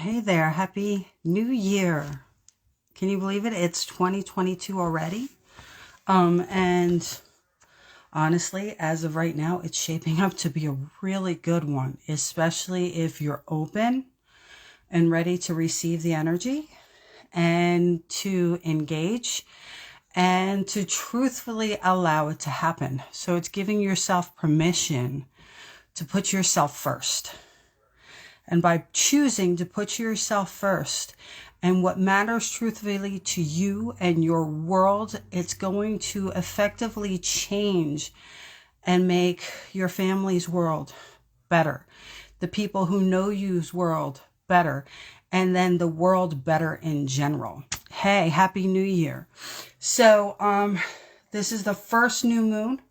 Hey there, happy new year. Can you believe it? It's 2022 already. And honestly, as of right now, it's shaping up to be a really good one, especially if you're open and ready to receive the energy and to engage and to truthfully allow it to happen. So it's giving yourself permission to put yourself first. And by choosing to put yourself first and what matters truthfully to you and your world, it's going to effectively change and make your family's world better, the people who know you's world better, and then the world better in general. Hey, happy new year. So this is the first new moon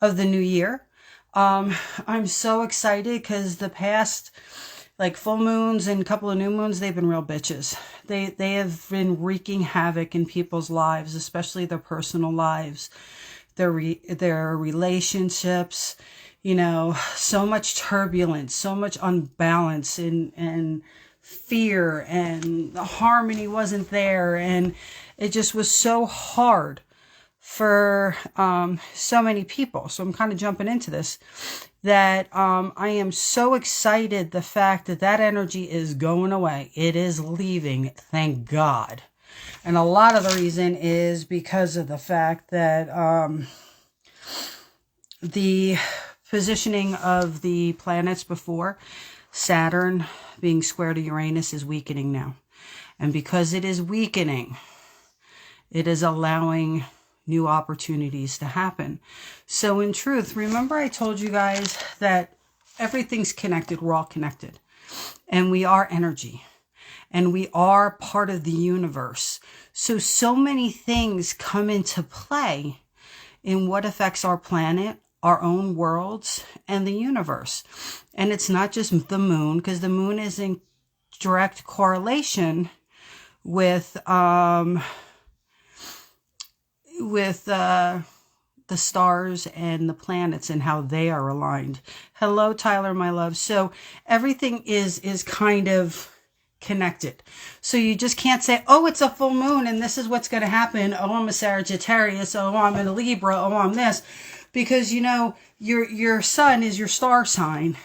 of the new year. I'm so excited because the past full moons and a couple of new moons, they've been real bitches. They have been wreaking havoc in people's lives, especially their personal lives, their relationships, so much turbulence, so much unbalance and fear, and the harmony wasn't there. And it just was so hard for so many people. So I'm kind of jumping into this, that I am so excited the fact that energy is going away. It is leaving, thank God. And a lot of the reason is because of the fact that the positioning of the planets before, Saturn being square to Uranus, is weakening now. And because it is weakening, it is allowing new opportunities to happen. So in truth, remember I told you guys that everything's connected. We're all connected. And we are energy. And we are part of the universe. So many things come into play in what affects our planet, our own worlds, and the universe. And it's not just the moon, because the moon is in direct correlation with the stars and the planets and how they are aligned. Hello, Tyler, my love. So everything is kind of connected. So you just can't say, oh, it's a full moon and this is what's going to happen. Oh, I'm a Sagittarius. Oh, I'm in a Libra. Oh, I'm this. Because, your sun is your star sign.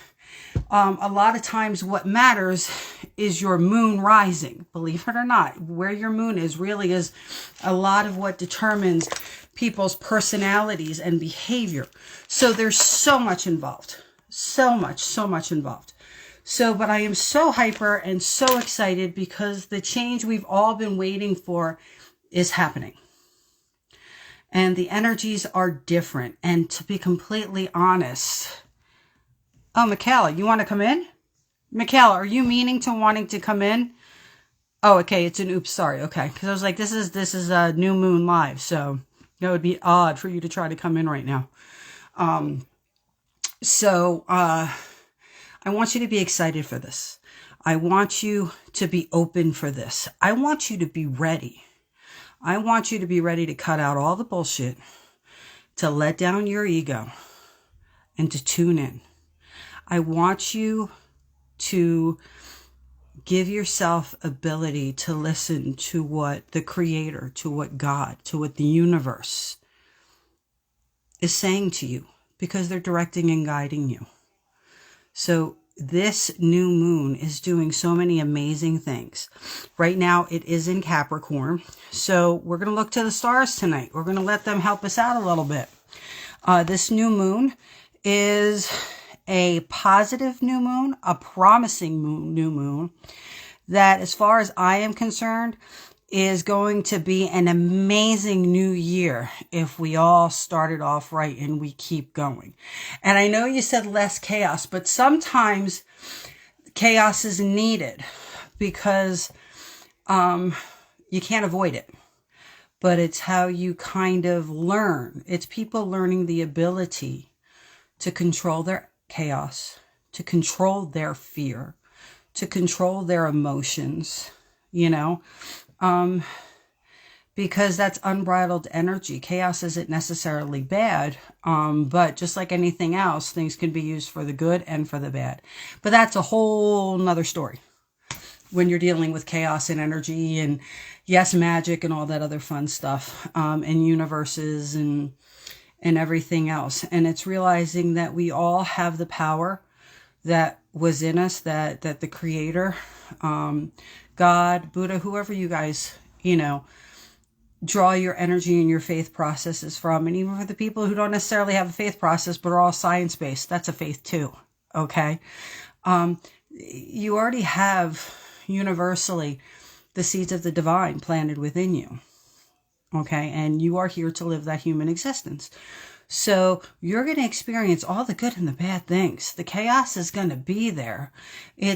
A lot of times what matters is your moon rising. Believe it or not, where your moon is really is a lot of what determines people's personalities and behavior. So there's so much involved. So much involved. But I am so hyper and so excited because the change we've all been waiting for is happening. And the energies are different. And to be completely honest, oh, Michaela, you want to come in? Michaela, are you meaning to wanting to come in? Oh, okay, it's an oops, sorry, okay. Because I was like, this is a new moon live, so it would be odd for you to try to come in right now. I want you to be excited for this. I want you to be open for this. I want you to be ready. I want you to be ready to cut out all the bullshit, to let down your ego, and to tune in. I want you to give yourself ability to listen to what the Creator, to what God, to what the universe is saying to you, because they're directing and guiding you. So this new moon is doing so many amazing things. Right now it is in Capricorn. So we're going to look to the stars tonight. We're going to let them help us out a little bit. This new moon is a positive new moon, a promising new moon, that as far as I am concerned is going to be an amazing new year if we all started off right and we keep going. And I know you said less chaos, but sometimes chaos is needed because you can't avoid it. But it's how you kind of learn. It's people learning the ability to control their chaos, to control their fear, to control their emotions, because that's unbridled energy. Chaos isn't necessarily bad, but just like anything else, things can be used for the good and for the bad. But that's a whole nother story. when you're dealing with chaos and energy and yes, magic and all that other fun stuff, and universes and everything else. And it's realizing that we all have the power that was in us, that the creator, God, Buddha, whoever you guys, draw your energy and your faith processes from. And even for the people who don't necessarily have a faith process, but are all science-based, that's a faith too. Okay. You already have universally the seeds of the divine planted within you. Okay. And you are here to live that human existence. So you're going to experience all the good and the bad things. The chaos is going to be there.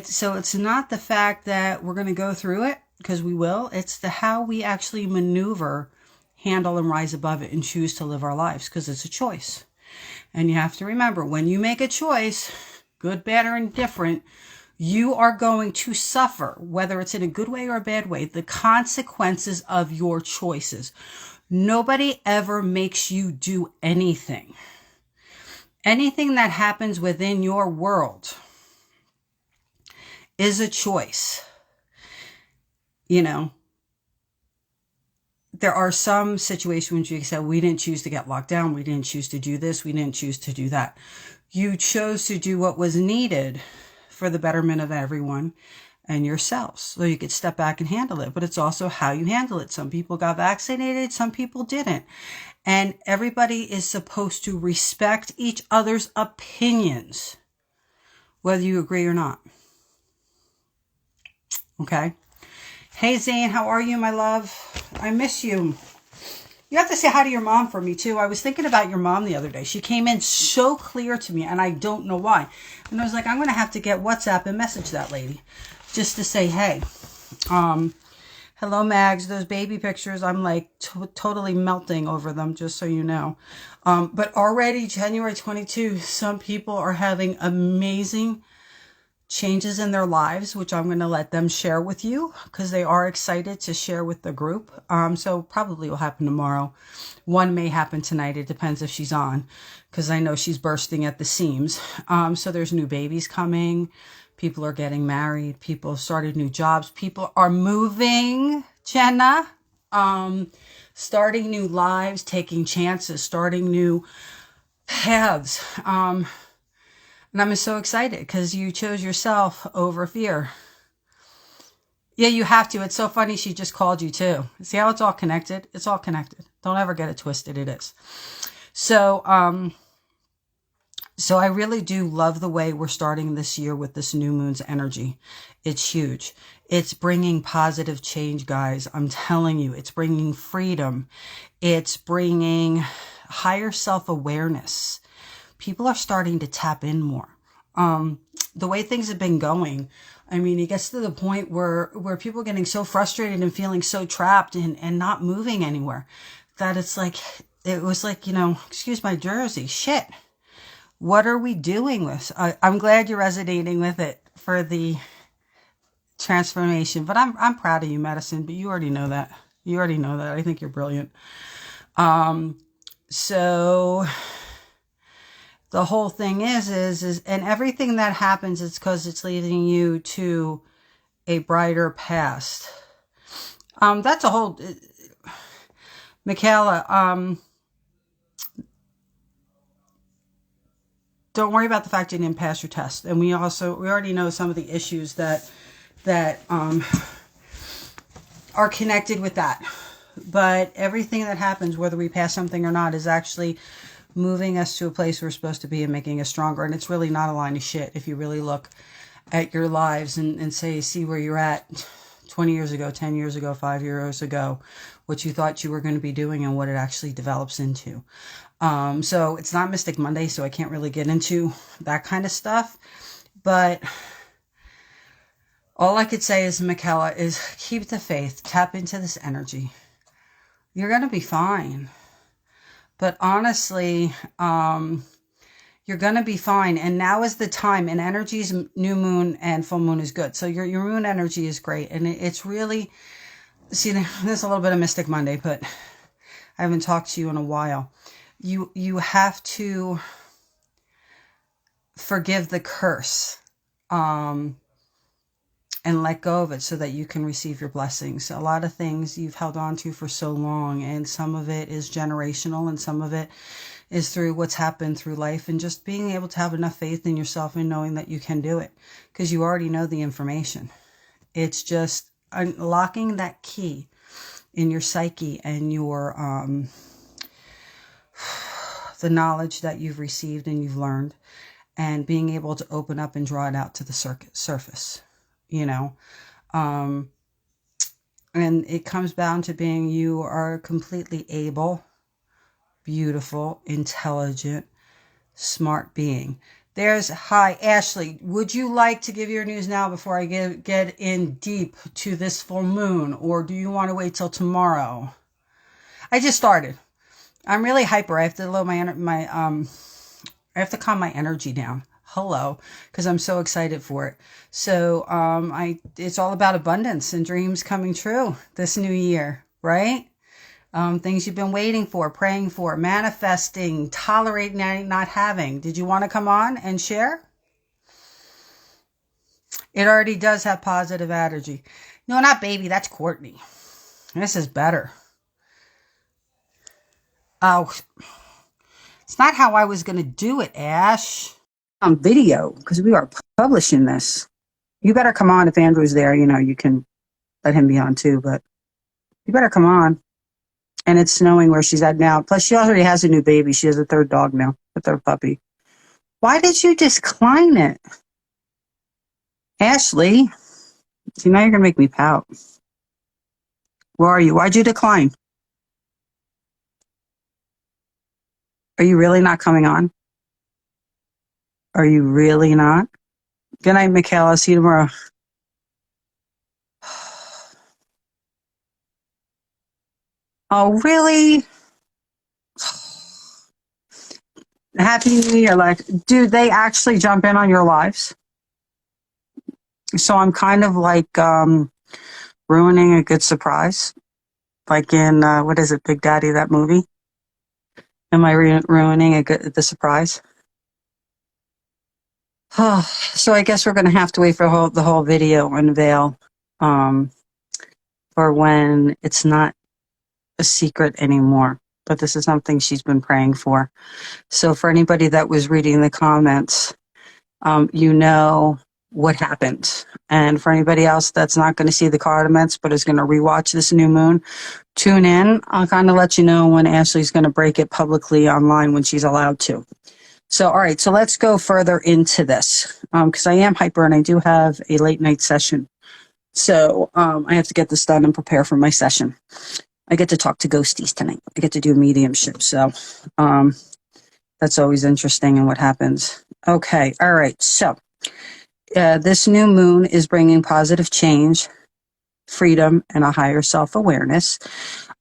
So it's not the fact that we're going to go through it, because we will. It's the how we actually maneuver, handle, and rise above it and choose to live our lives, because it's a choice. And you have to remember, when you make a choice, good, bad, or indifferent, you are going to suffer, whether it's in a good way or a bad way, the consequences of your choices. Nobody ever makes you do anything. Anything that happens within your world is a choice. There are some situations you say, we didn't choose to get locked down. We didn't choose to do this. We didn't choose to do that. You chose to do what was needed for the betterment of everyone and yourselves. So you could step back and handle it, but it's also how you handle it. Some people got vaccinated, some people didn't. And everybody is supposed to respect each other's opinions, whether you agree or not. Okay? Hey, Zane, how are you, my love? I miss you. You have to say hi to your mom for me, too. I was thinking about your mom the other day. She came in so clear to me, and I don't know why. And I was like, I'm going to have to get WhatsApp and message that lady just to say, hey. Hello, Mags. Those baby pictures, I'm like totally melting over them, just so you know. But already, January 22, some people are having amazing changes in their lives, which I'm going to let them share with you because they are excited to share with the group. So probably will happen tomorrow. One may happen tonight. It depends if she's on, because I know she's bursting at the seams. So there's new babies coming. People are getting married. People started new jobs. People are moving, Jenna. Starting new lives, taking chances, starting new paths. And I'm so excited because you chose yourself over fear. Yeah, you have to. It's so funny. She just called you too. See how it's all connected? It's all connected. Don't ever get it twisted. It is. So I really do love the way we're starting this year with this new moon's energy. It's huge. It's bringing positive change, guys. I'm telling you, it's bringing freedom. It's bringing higher self-awareness. People are starting to tap in more. The way things have been going, I mean, it gets to the point where people are getting so frustrated and feeling so trapped and not moving anywhere that it was like, excuse my Jersey, shit. What are we doing with? I'm glad you're resonating with it for the transformation, but I'm proud of you, Madison, but you already know that. I think you're brilliant. So the whole thing is, and everything that happens, it's because it's leading you to a brighter past. That's a whole, Michaela, don't worry about the fact you didn't pass your test. And we already know some of the issues that are connected with that. But everything that happens, whether we pass something or not, is actually moving us to a place we're supposed to be and making us stronger. And it's really not a line of shit if you really look at your lives and see where you're at 20 years ago, 10 years ago, 5 years ago, what you thought you were going to be doing and what it actually develops into. So it's not Mystic Monday, so I can't really get into that kind of stuff. But all I could say is, Michaela, is keep the faith, tap into this energy. You're going to be fine. But honestly, you're going to be fine. And now is the time. And energy's new moon and full moon is good. So your moon energy is great. And it's really, see, there's a little bit of Mystic Monday, but I haven't talked to you in a while. You have to forgive the curse. And and let go of it so that you can receive your blessings. A lot of things you've held on to for so long, and some of it is generational and some of it is through what's happened through life, and just being able to have enough faith in yourself and knowing that you can do it because you already know the information. It's just unlocking that key in your psyche and your the knowledge that you've received and you've learned, and being able to open up and draw it out to the surface, you know. And it comes down to being, you are completely able, beautiful, intelligent, smart being. Hi, Ashley. Would you like to give your news now before I get in deep to this full moon, or do you want to wait till tomorrow? I just started. I'm really hyper. I have to lower I have to calm my energy down. Hello, because I'm so excited for it. So it's all about abundance and dreams coming true this new year, right? Things you've been waiting for, praying for, manifesting, tolerating, not having. Did you want to come on and share? It already does have positive energy. No, not baby. That's Courtney. This is better. Oh, it's not how I was going to do it, Ash. On video, because we are publishing this. You better come on if Andrew's there. You know, you can let him be on too, but you better come on. And it's snowing where she's at now. Plus, she already has a new baby. She has a third dog now, a third puppy. Why did you decline it? Ashley, see, now you're going to make me pout. Where are you? Why'd you decline? Are you really not coming on? Are you really not? Good night, Michaela. See you tomorrow. Oh, really? Happy New Year. Like, dude, they actually jump in on your lives. So I'm kind of like ruining a good surprise. Like in, what is it, Big Daddy, that movie? Am I ruining the surprise? So I guess we're going to have to wait for the whole video unveil for when it's not a secret anymore. But this is something she's been praying for. So for anybody that was reading the comments, you know what happened. And for anybody else that's not going to see the comments but is going to rewatch this new moon, tune in. I'll kind of let you know when Ashley's going to break it publicly online when she's allowed to. So, all right, so let's go further into this because I am hyper and I do have a late night session. So I have to get this done and prepare for my session. I get to talk to ghosties tonight. I get to do mediumship. So that's always interesting and what happens. Okay, all right. So this new moon is bringing positive change, freedom, and a higher self-awareness.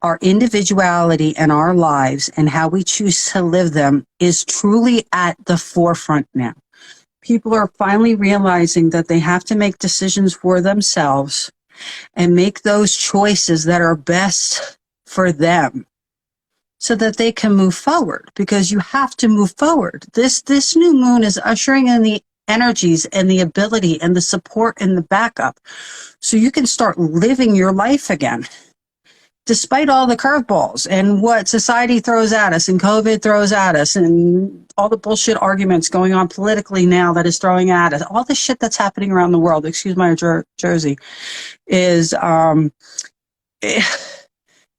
Our individuality and our lives and how we choose to live them is truly at the forefront now. People are finally realizing that they have to make decisions for themselves and make those choices that are best for them so that they can move forward, because you have to move forward. This new moon is ushering in the energies and the ability and the support and the backup so you can start living your life again. Despite all the curveballs and what society throws at us and COVID throws at us and all the bullshit arguments going on politically now that is throwing at us, all the shit that's happening around the world, excuse my Jersey, is throwing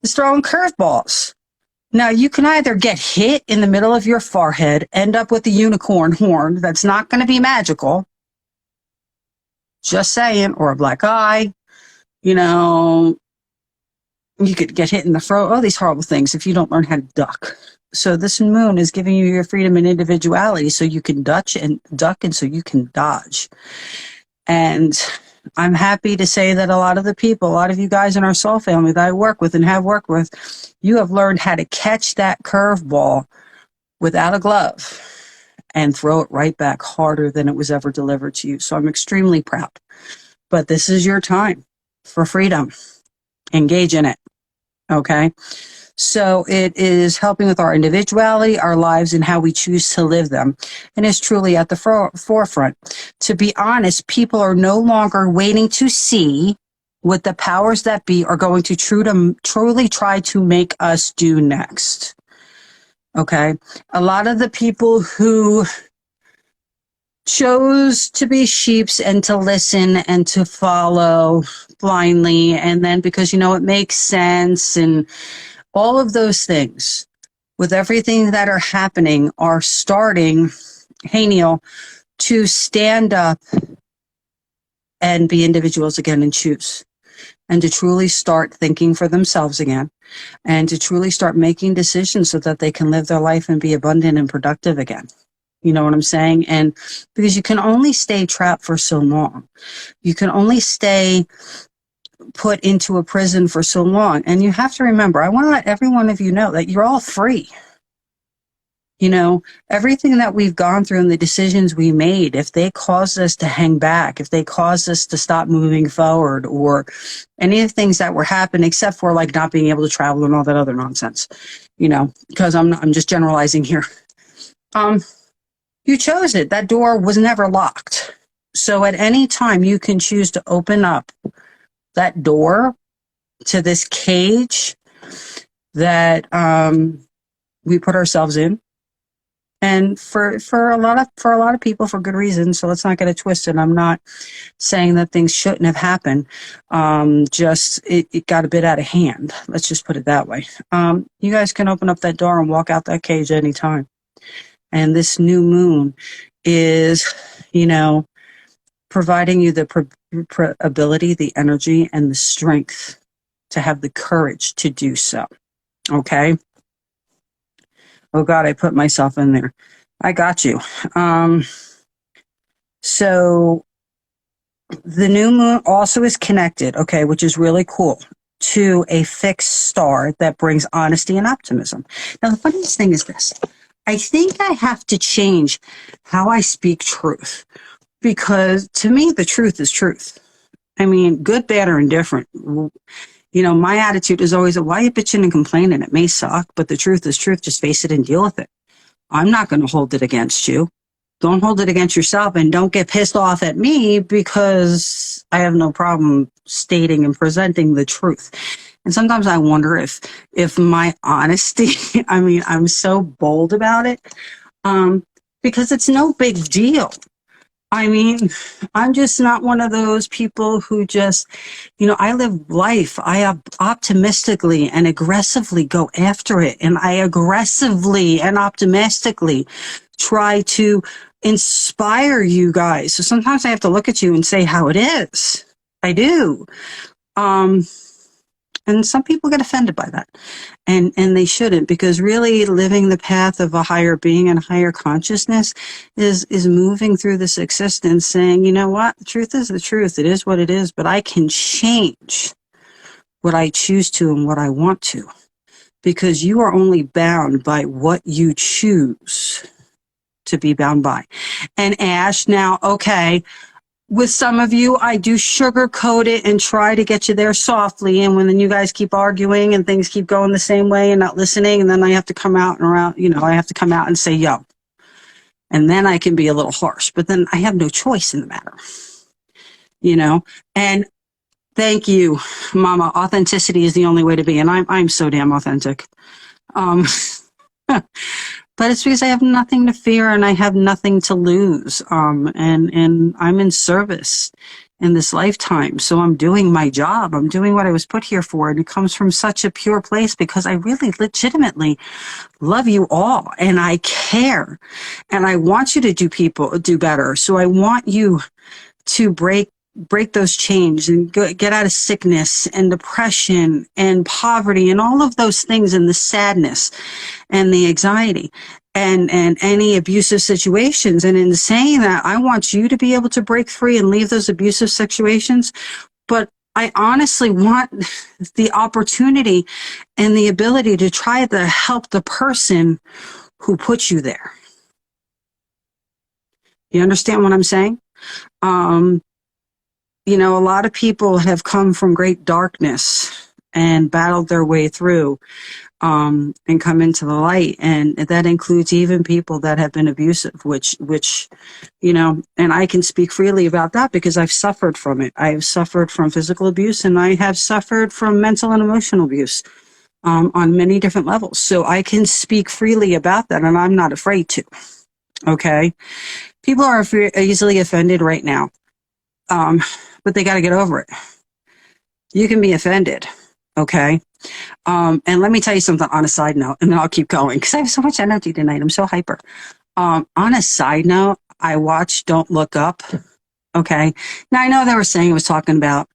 curveballs. Now, you can either get hit in the middle of your forehead, end up with a unicorn horn that's not going to be magical, just saying, or a black eye, you know. You could get hit in the throat, all these horrible things if you don't learn how to duck. So this moon is giving you your freedom and individuality so you can duck and so you can dodge. And I'm happy to say that a lot of you guys in our soul family that I work with and have worked with, you have learned how to catch that curveball without a glove and throw it right back harder than it was ever delivered to you. So I'm extremely proud. But this is your time for freedom. Engage in it. Okay. So it is helping with our individuality, our lives, and how we choose to live them. And is truly at the forefront. To be honest, people are no longer waiting to see what the powers that be are going to truly try to make us do next. Okay? A lot of the people who chose to be sheeps and to listen and to follow blindly, and then because, you know, it makes sense and all of those things with everything that are happening are starting, hey Neil, to stand up and be individuals again and choose, and to truly start thinking for themselves again, and to truly start making decisions so that they can live their life and be abundant and productive again. You know what I'm saying? And because you can only stay trapped for so long. You can only stay put into a prison for so long. And you have to remember, I want to let every one of you know that you're all free. You know, everything that we've gone through and the decisions we made, if they caused us to hang back, if they caused us to stop moving forward, or any of the things that were happening, except for like not being able to travel and all that other nonsense, you know, because I'm just generalizing here. You chose it. That door was never locked. So at any time you can choose to open up that door to this cage that we put ourselves in. And for a lot of people, for good reason. So let's not get it twisted. I'm not saying that things shouldn't have happened. Just it got a bit out of hand. Let's just put it that way. You guys can open up that door and walk out that cage anytime. And this new moon is, you know, providing you the ability, the energy, and the strength to have the courage to do so. Okay? Oh, God, I put myself in there. I got you. So the new moon also is connected, okay, which is really cool, to a fixed star that brings honesty and optimism. Now, the funniest thing is this. I think I have to change how I speak truth, because to me, the truth is truth. I mean, good, bad, or indifferent. You know, my attitude is always, why are you bitching and complaining? It may suck, but the truth is truth. Just face it and deal with it. I'm not going to hold it against you. Don't hold it against yourself, and don't get pissed off at me because I have no problem stating and presenting the truth. And sometimes I wonder if my honesty, I mean, I'm so bold about it, because it's no big deal. I mean, I'm just not one of those people who just, you know, I live life. I optimistically and aggressively go after it. And I aggressively and optimistically try to inspire you guys. So sometimes I have to look at you and say how it is. I do. And some people get offended by that, and they shouldn't, because really living the path of a higher being and higher consciousness is moving through this existence saying, you know what, the truth is the truth. It is what it is, but I can change what I choose to and what I want to, because you are only bound by what you choose to be bound by. And Ash, now, okay, with some of you, I do sugarcoat it and try to get you there softly. And when then you guys keep arguing and things keep going the same way and not listening, and then I have to come out and around, you know, I have to come out and say, yo. And then I can be a little harsh, but then I have no choice in the matter, you know. And thank you, Mama. Authenticity is the only way to be. And I'm so damn authentic. But it's because I have nothing to fear and I have nothing to lose. And I'm in service in this lifetime. So I'm doing my job. I'm doing what I was put here for. And it comes from such a pure place because I really legitimately love you all and I care. And I want you to do better. So I want you to break those chains and get out of sickness and depression and poverty and all of those things, and the sadness and the anxiety and any abusive situations. And in saying that, I want you to be able to break free and leave those abusive situations. But I honestly want the opportunity and the ability to try to help the person who put you there. You understand what I'm saying? You know, a lot of people have come from great darkness and battled their way through, and come into the light. And that includes even people that have been abusive, which, and I can speak freely about that because I've suffered from it. I have suffered from physical abuse, and I have suffered from mental and emotional abuse, on many different levels. So I can speak freely about that, and I'm not afraid to. Okay. People are easily offended right now. But they got to get over it. You can be offended. Okay. And let me tell you something on a side note, and then I'll keep going because I have so much energy tonight. I'm so hyper. On a side note, I watched Don't Look Up. Okay. Now I know they were saying it was talking about,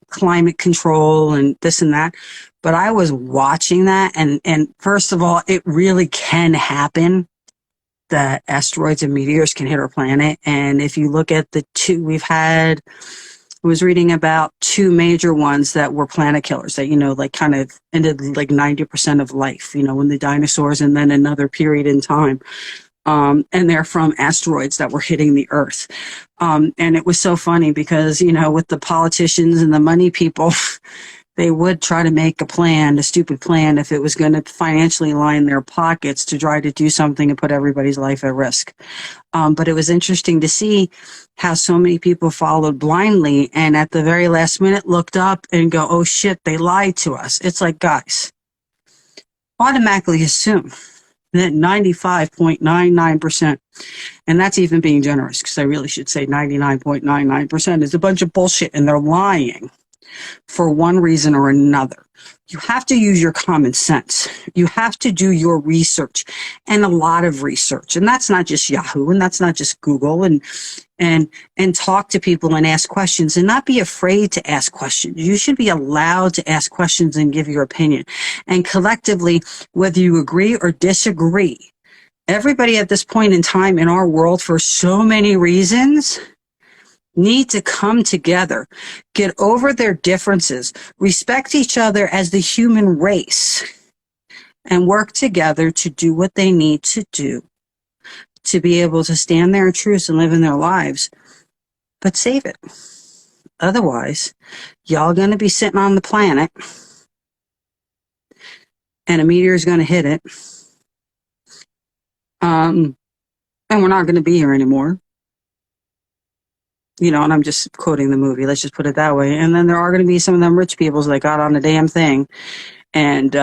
climate control and this and that, but I was watching that. And first of all, it really can happen that asteroids and meteors can hit our planet. And if you look at the two we've had, I was reading about two major ones that were planet killers that, like kind of ended like 90% of life, when the dinosaurs, and then another period in time. And they're from asteroids that were hitting the Earth. And it was so funny because, with the politicians and the money people, they would try to make a stupid plan, if it was going to financially line their pockets to try to do something and put everybody's life at risk. But it was interesting to see how so many people followed blindly and at the very last minute looked up and go, oh shit, they lied to us. It's like, guys, automatically assume that 95.99%, and that's even being generous because I really should say 99.99% is a bunch of bullshit and they're lying for one reason or another. You have to use your common sense. You have to do your research, and a lot of research. And that's not just Yahoo, and that's not just Google, and talk to people and ask questions, and not be afraid to ask questions. You should be allowed to ask questions and give your opinion. And collectively, whether you agree or disagree, everybody at this point in time in our world, for so many reasons, need to come together, get over their differences, respect each other as the human race, and work together to do what they need to do to be able to stand their truths and live in their lives, but save it. Otherwise, y'all going to be sitting on the planet and a meteor is going to hit it. And we're not going to be here anymore. And I'm just quoting the movie. Let's just put it that way. And then there are going to be some of them rich people that got on a damn thing and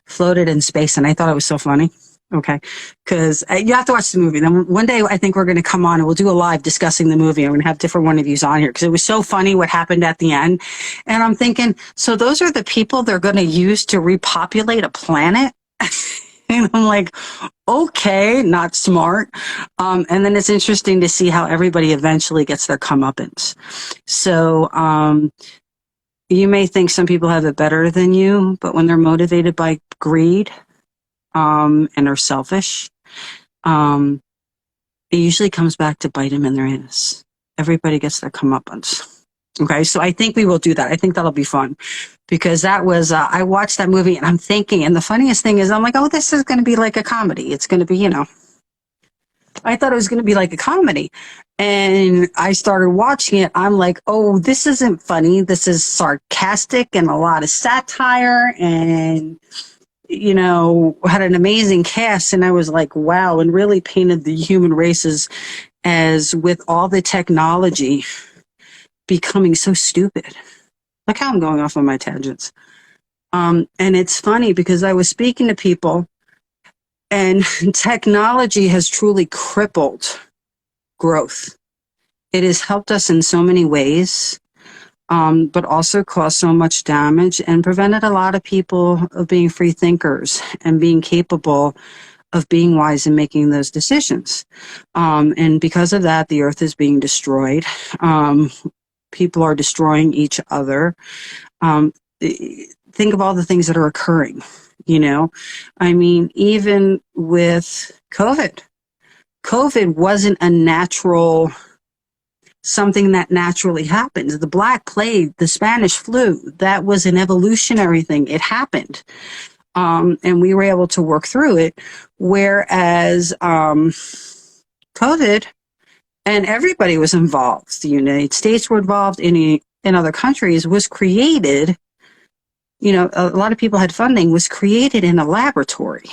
floated in space. And I thought it was so funny. Okay. Because you have to watch the movie. Then one day I think we're going to come on and we'll do a live discussing the movie. I'm going to have different one of yous on here because it was so funny what happened at the end. And I'm thinking, so those are the people they're going to use to repopulate a planet? And I'm like, okay, not smart. And then it's interesting to see how everybody eventually gets their comeuppance. So you may think some people have it better than you, but when they're motivated by greed and are selfish, it usually comes back to bite them in their ass. Everybody gets their comeuppance. Okay, so I think we will do that. I think that'll be fun because that was, I watched that movie and I'm thinking, and the funniest thing is I'm like, oh, this is going to be like a comedy. It's going to be, I thought it was going to be like a comedy. And I started watching it. I'm like, oh, this isn't funny. This is sarcastic and a lot of satire and, had an amazing cast. And I was like, wow, and really painted the human races as with all the technology becoming so stupid. Look how I'm going off on my tangents. And it's funny because I was speaking to people and technology has truly crippled growth. It has helped us in so many ways, but also caused so much damage and prevented a lot of people of being free thinkers and being capable of being wise and making those decisions. And because of that, the earth is being destroyed. People are destroying each other. Think of all the things that are occurring, I mean, even with COVID wasn't a natural, something that naturally happens. The Black Plague, the Spanish flu, that was an evolutionary thing. It happened. And we were able to work through it. Whereas, COVID, and everybody was involved. The United States were involved. In other countries was created a lot of people had funding, was created in a laboratory.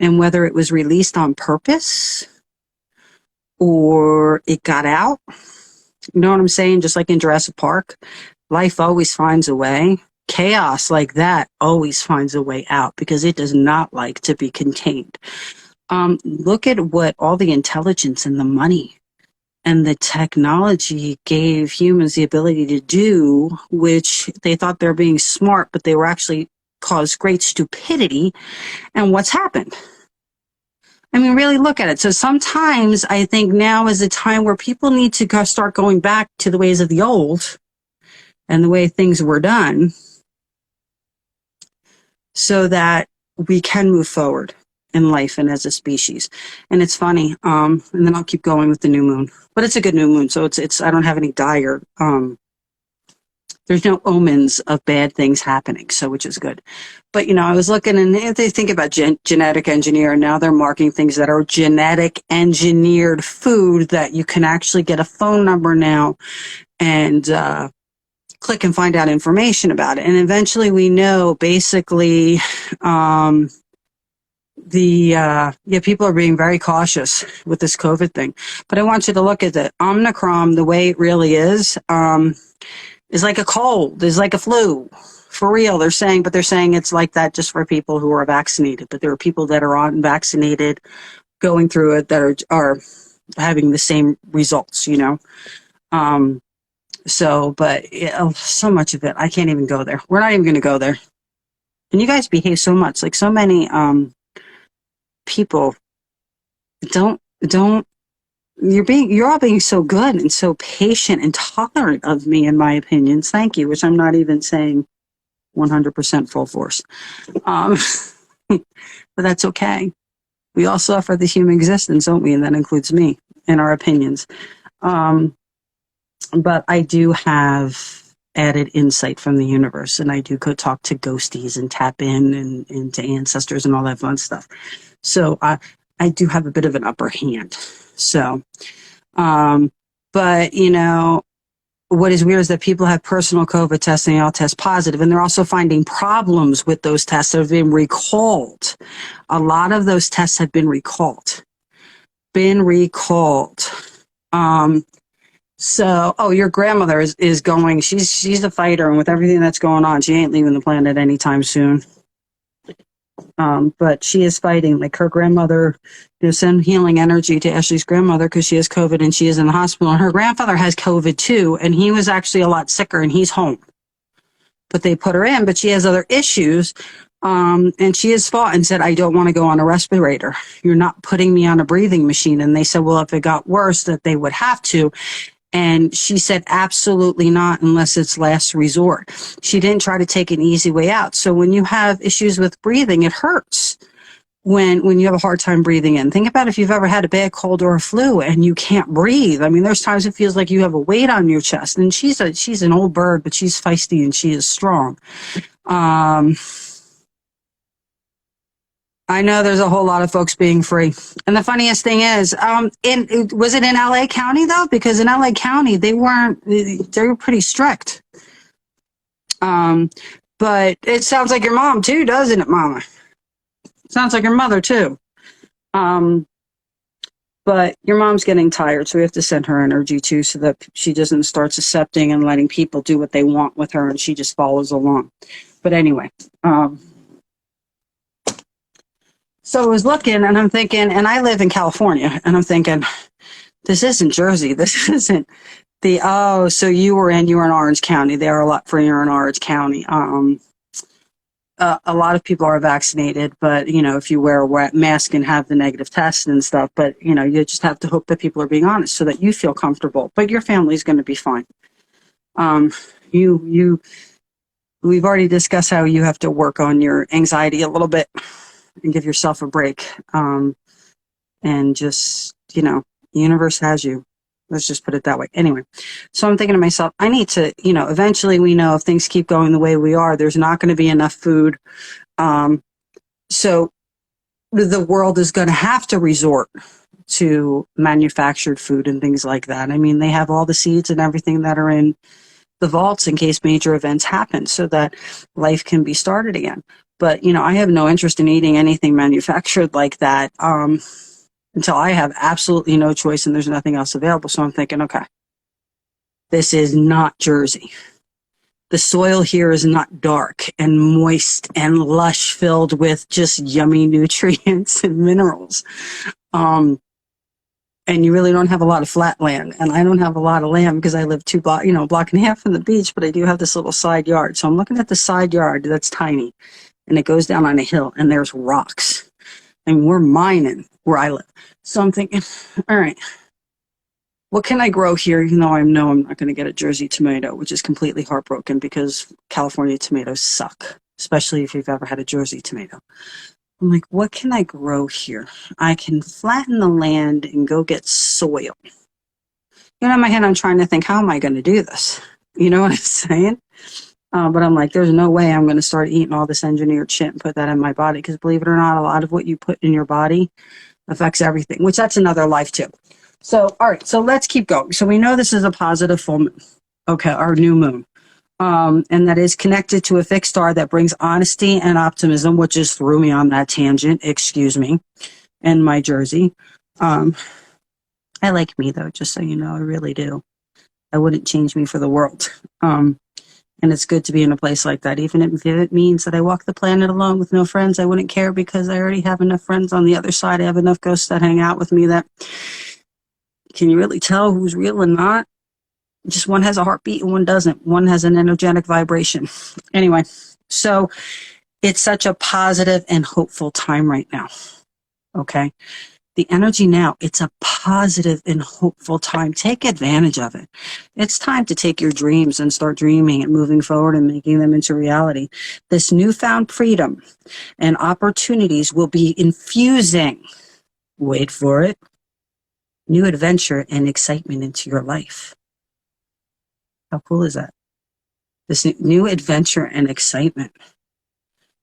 And whether it was released on purpose or it got out, you know what I'm saying? Just like in Jurassic Park, life always finds a way. Chaos like that always finds a way out because it does not like to be contained. Look at what all the intelligence and the money and the technology gave humans the ability to do, which they thought they were being smart, but they were actually caused great stupidity. And what's happened? I mean, really look at it. So sometimes I think now is a time where people need to start going back to the ways of the old and the way things were done so that we can move forward in life and as a species. And it's funny. And then I'll keep going with the new moon, but it's a good new moon. So it's, I don't have any dire, there's no omens of bad things happening, so which is good. But, I was looking and they think about genetic engineer, and now they're marking things that are genetic engineered food that you can actually get a phone number now and click and find out information about it. And eventually we know basically people are being very cautious with this COVID thing. But I want you to look at the Omicron, the way it really is like a cold, is like a flu. For real, they're saying it's like that just for people who are vaccinated. But there are people that are unvaccinated going through it that are having the same results, but so much of it, I can't even go there. We're not even going to go there. And you guys behave so much, like so many people don't. You're all being so good and so patient and tolerant of me and my opinions. Thank you, which I'm not even saying 100% full force. But that's okay. We all suffer the human existence, don't we? And that includes me and our opinions. But I do have added insight from the universe, and I do go talk to ghosties and tap in and to ancestors and all that fun stuff. So I do have a bit of an upper hand. So, but what is weird is that people have personal COVID tests and they all test positive, and they're also finding problems with those tests that have been recalled. A lot of those tests have been recalled. Your grandmother is going, she's a fighter, and with everything that's going on, she ain't leaving the planet anytime soon. But she is fighting, like her grandmother, send healing energy to Ashley's grandmother because she has COVID and she is in the hospital. And her grandfather has COVID too, and he was actually a lot sicker and he's home. But they put her in, but she has other issues. And she has fought and said, I don't want to go on a respirator. You're not putting me on a breathing machine. And they said, well, if it got worse, that they would have to. And she said, absolutely not, unless it's last resort. She didn't try to take an easy way out. So when you have issues with breathing, it hurts when you have a hard time breathing in. Think about if you've ever had a bad cold or a flu and you can't breathe. I mean, there's times it feels like you have a weight on your chest. And she's an old bird, but she's feisty and she is strong. I know there's a whole lot of folks being free. And the funniest thing is, was it in LA County though? Because in LA County, they were pretty strict. But it sounds like your mom too, doesn't it, Mama? Sounds like your mother too. But your mom's getting tired, so we have to send her energy too, so that she doesn't start accepting and letting people do what they want with her and she just follows along. But anyway, so I was looking and I'm thinking, and I live in California, and I'm thinking, this isn't Jersey. This isn't so you were in Orange County. They are a lot freer in Orange County. A lot of people are vaccinated, but, if you wear a mask and have the negative test and stuff, but, you just have to hope that people are being honest so that you feel comfortable, but your family's going to be fine. We've already discussed how you have to work on your anxiety a little bit and give yourself a break. And just, the universe has you. Let's just put it that way. Anyway, so I'm thinking to myself, I need to, eventually we know if things keep going the way we are, there's not going to be enough food. So the world is going to have to resort to manufactured food and things like that. I mean, they have all the seeds and everything that are in the vaults in case major events happen so that life can be started again. But, you know, I have no interest in eating anything manufactured like that until I have absolutely no choice and there's nothing else available. So I'm thinking, okay, this is not Jersey. The soil here is not dark and moist and lush, filled with just yummy nutrients and minerals. And you really don't have a lot of flat land. And I don't have a lot of land because I live a block and a half from the beach, but I do have this little side yard. So I'm looking at the side yard that's tiny and it goes down on a hill and there's rocks. I mean, we're mining where I live. So I'm thinking, all right, what can I grow here? Even though I know I'm not going to get a Jersey tomato, which is completely heartbroken because California tomatoes suck, especially if you've ever had a Jersey tomato. I'm like, what can I grow here? I can flatten the land and go get soil. You know, in my head, I'm trying to think, how am I going to do this? You know what I'm saying? But I'm like, there's no way I'm going to start eating all this engineered shit and put that in my body. Because believe it or not, a lot of what you put in your body affects everything, which that's another life too. So, all right, so let's keep going. So we know this is a positive full moon, okay, our new moon. And that is connected to a fixed star that brings honesty and optimism, which just threw me on that tangent, excuse me, and my Jersey. I like me, though, just so you know, I really do. I wouldn't change me for the world. And it's good to be in a place like that. Even if it means that I walk the planet alone with no friends, I wouldn't care because I already have enough friends on the other side. I have enough ghosts that hang out with me that... Can you really tell who's real and not? Just one has a heartbeat and one doesn't. One has an energetic vibration. Anyway, so it's such a positive and hopeful time right now. Okay? The energy now, it's a positive and hopeful time. Take advantage of it. It's time to take your dreams and start dreaming and moving forward and making them into reality. This newfound freedom and opportunities will be infusing, wait for it, new adventure and excitement into your life. How cool is that? This new adventure and excitement.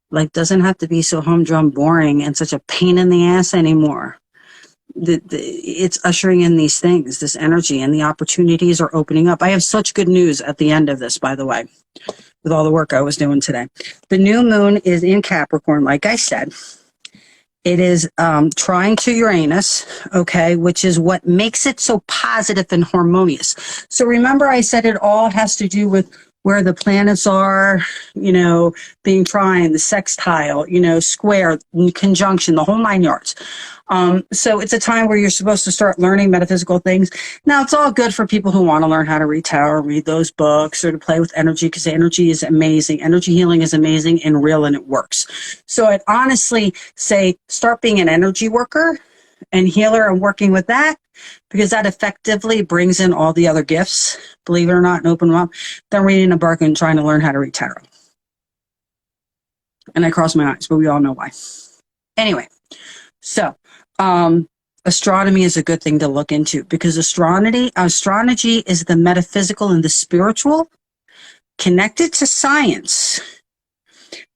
Life doesn't have to be so humdrum, boring, and such a pain in the ass anymore. It's ushering in these things, this energy, and the opportunities are opening up. I have such good news at the end of this, by the way, with all the work I was doing today. The new moon is in Capricorn, like I said. It is trying to Uranus, okay, which is what makes it so positive and harmonious. So remember I said it all has to do with where the planets are, you know, being trine, the sextile, you know, square, conjunction, the whole 9 yards. So it's a time where you're supposed to start learning metaphysical things. Now, it's all good for people who want to learn how to read tarot, read those books, or to play with energy, because energy is amazing. Energy healing is amazing and real, and it works. So I'd honestly say start being an energy worker and healer and working with that, because that effectively brings in all the other gifts, believe it or not, and open them up, than reading a book and trying to learn how to read tarot. And I cross my eyes, but we all know why. Anyway, so astronomy is a good thing to look into, because astrology is the metaphysical and the spiritual connected to science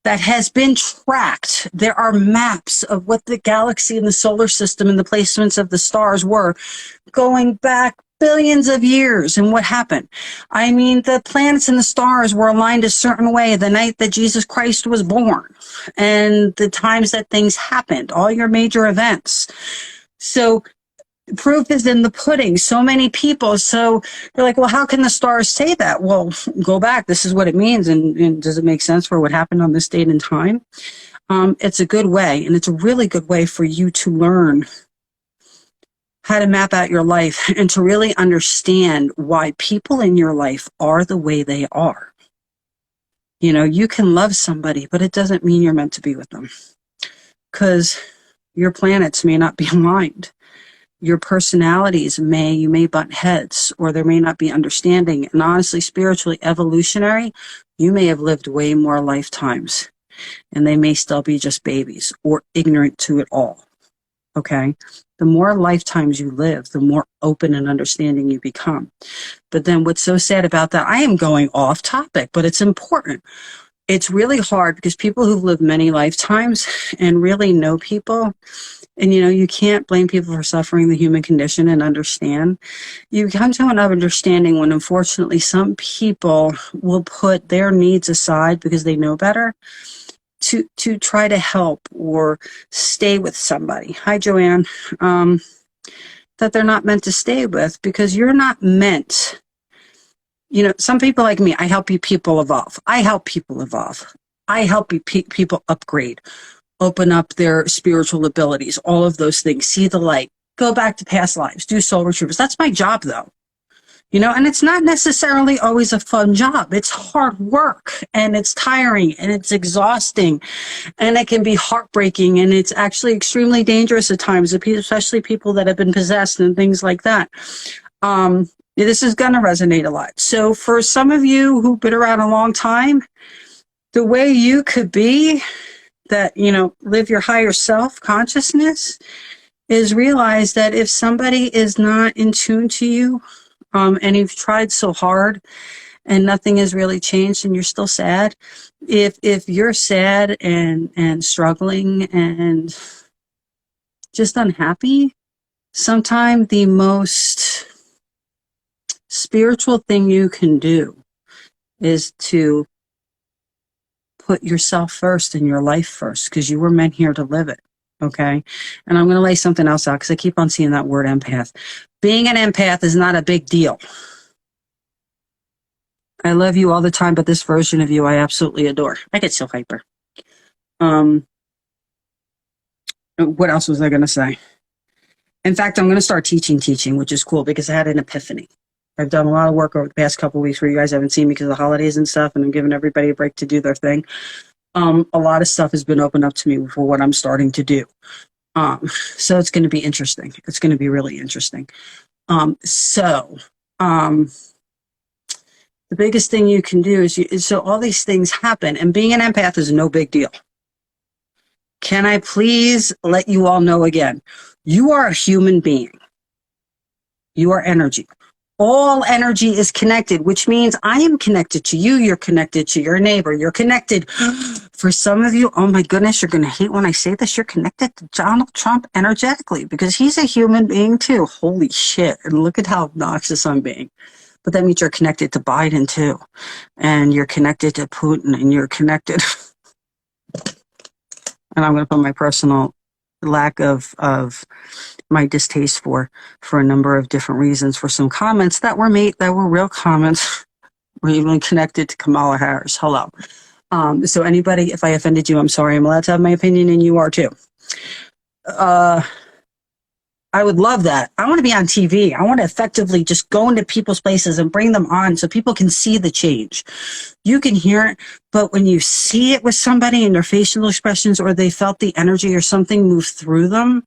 that has been tracked. There are maps of what the galaxy and the solar system and the placements of the stars were going back billions of years, and what happened. I mean, the planets and the stars were aligned a certain way the night that Jesus Christ was born, and the times that things happened, all your major events. So proof is in the pudding. So many people. So they're like, well, how can the stars say that? Well, go back. This is what it means. And does it make sense for what happened on this date and time? It's a good way. And it's a really good way for you to learn how to map out your life and to really understand why people in your life are the way they are. You know, you can love somebody, but it doesn't mean you're meant to be with them, because your planets may not be aligned. Your personalities you may butt heads, or there may not be understanding. And honestly, spiritually, evolutionary, you may have lived way more lifetimes, and they may still be just babies or ignorant to it all. Okay? The more lifetimes you live, the more open and understanding you become. But then what's so sad about that, I am going off topic, but it's important. it's really hard because people who've lived many lifetimes and really know people, and you can't blame people for suffering the human condition and understand. You come to an understanding when unfortunately some people will put their needs aside because they know better to try to help or stay with somebody. Hi, Joanne. That they're not meant to stay with, because you're not meant. Some people like me, I help you people evolve. I help people evolve. I help you people upgrade, open up their spiritual abilities, all of those things, see the light, go back to past lives, do soul retrievers. That's my job, though. And it's not necessarily always a fun job. It's hard work, and it's tiring, and it's exhausting, and it can be heartbreaking, and it's actually extremely dangerous at times, especially people that have been possessed and things like that. This is going to resonate a lot. So for some of you who've been around a long time, the way you could be that, live your higher self consciousness is realize that if somebody is not in tune to you, and you've tried so hard and nothing has really changed and you're still sad, if you're sad and struggling and just unhappy, sometimes the most spiritual thing you can do is to put yourself first and your life first, because you were meant here to live it. Okay. And I'm going to lay something else out because I keep on seeing that word empath. Being an empath is not a big deal. I love you all the time, but this version of you I absolutely adore. I get so hyper. What else was I going to say? In fact, I'm going to start teaching, which is cool because I had an epiphany. I've done a lot of work over the past couple of weeks where you guys haven't seen me because of the holidays and stuff, and I'm giving everybody a break to do their thing. A lot of stuff has been opened up to me for what I'm starting to do. So it's going to be interesting. It's going to be really interesting. The biggest thing you can do is so all these things happen, and being an empath is no big deal. Can I please let you all know again? You are a human being. You are energy. All energy is connected, which means I am connected to you. You're connected to your neighbor. You're connected. For some of you, oh my goodness, you're going to hate when I say this. You're connected to Donald Trump energetically because he's a human being too. Holy shit. And look at how obnoxious I'm being. But that means you're connected to Biden too. And you're connected to Putin, and you're connected. And I'm going to put my personal lack of my distaste for a number of different reasons for some comments that were made, that were real comments, were even connected to Kamala Harris. Hello. So anybody, if I offended you, I'm sorry. I'm allowed to have my opinion, and you are too. I would love that. I want to be on TV. I want to effectively just go into people's places and bring them on so people can see the change. You can hear it, but when you see it with somebody in their facial expressions, or they felt the energy or something move through them,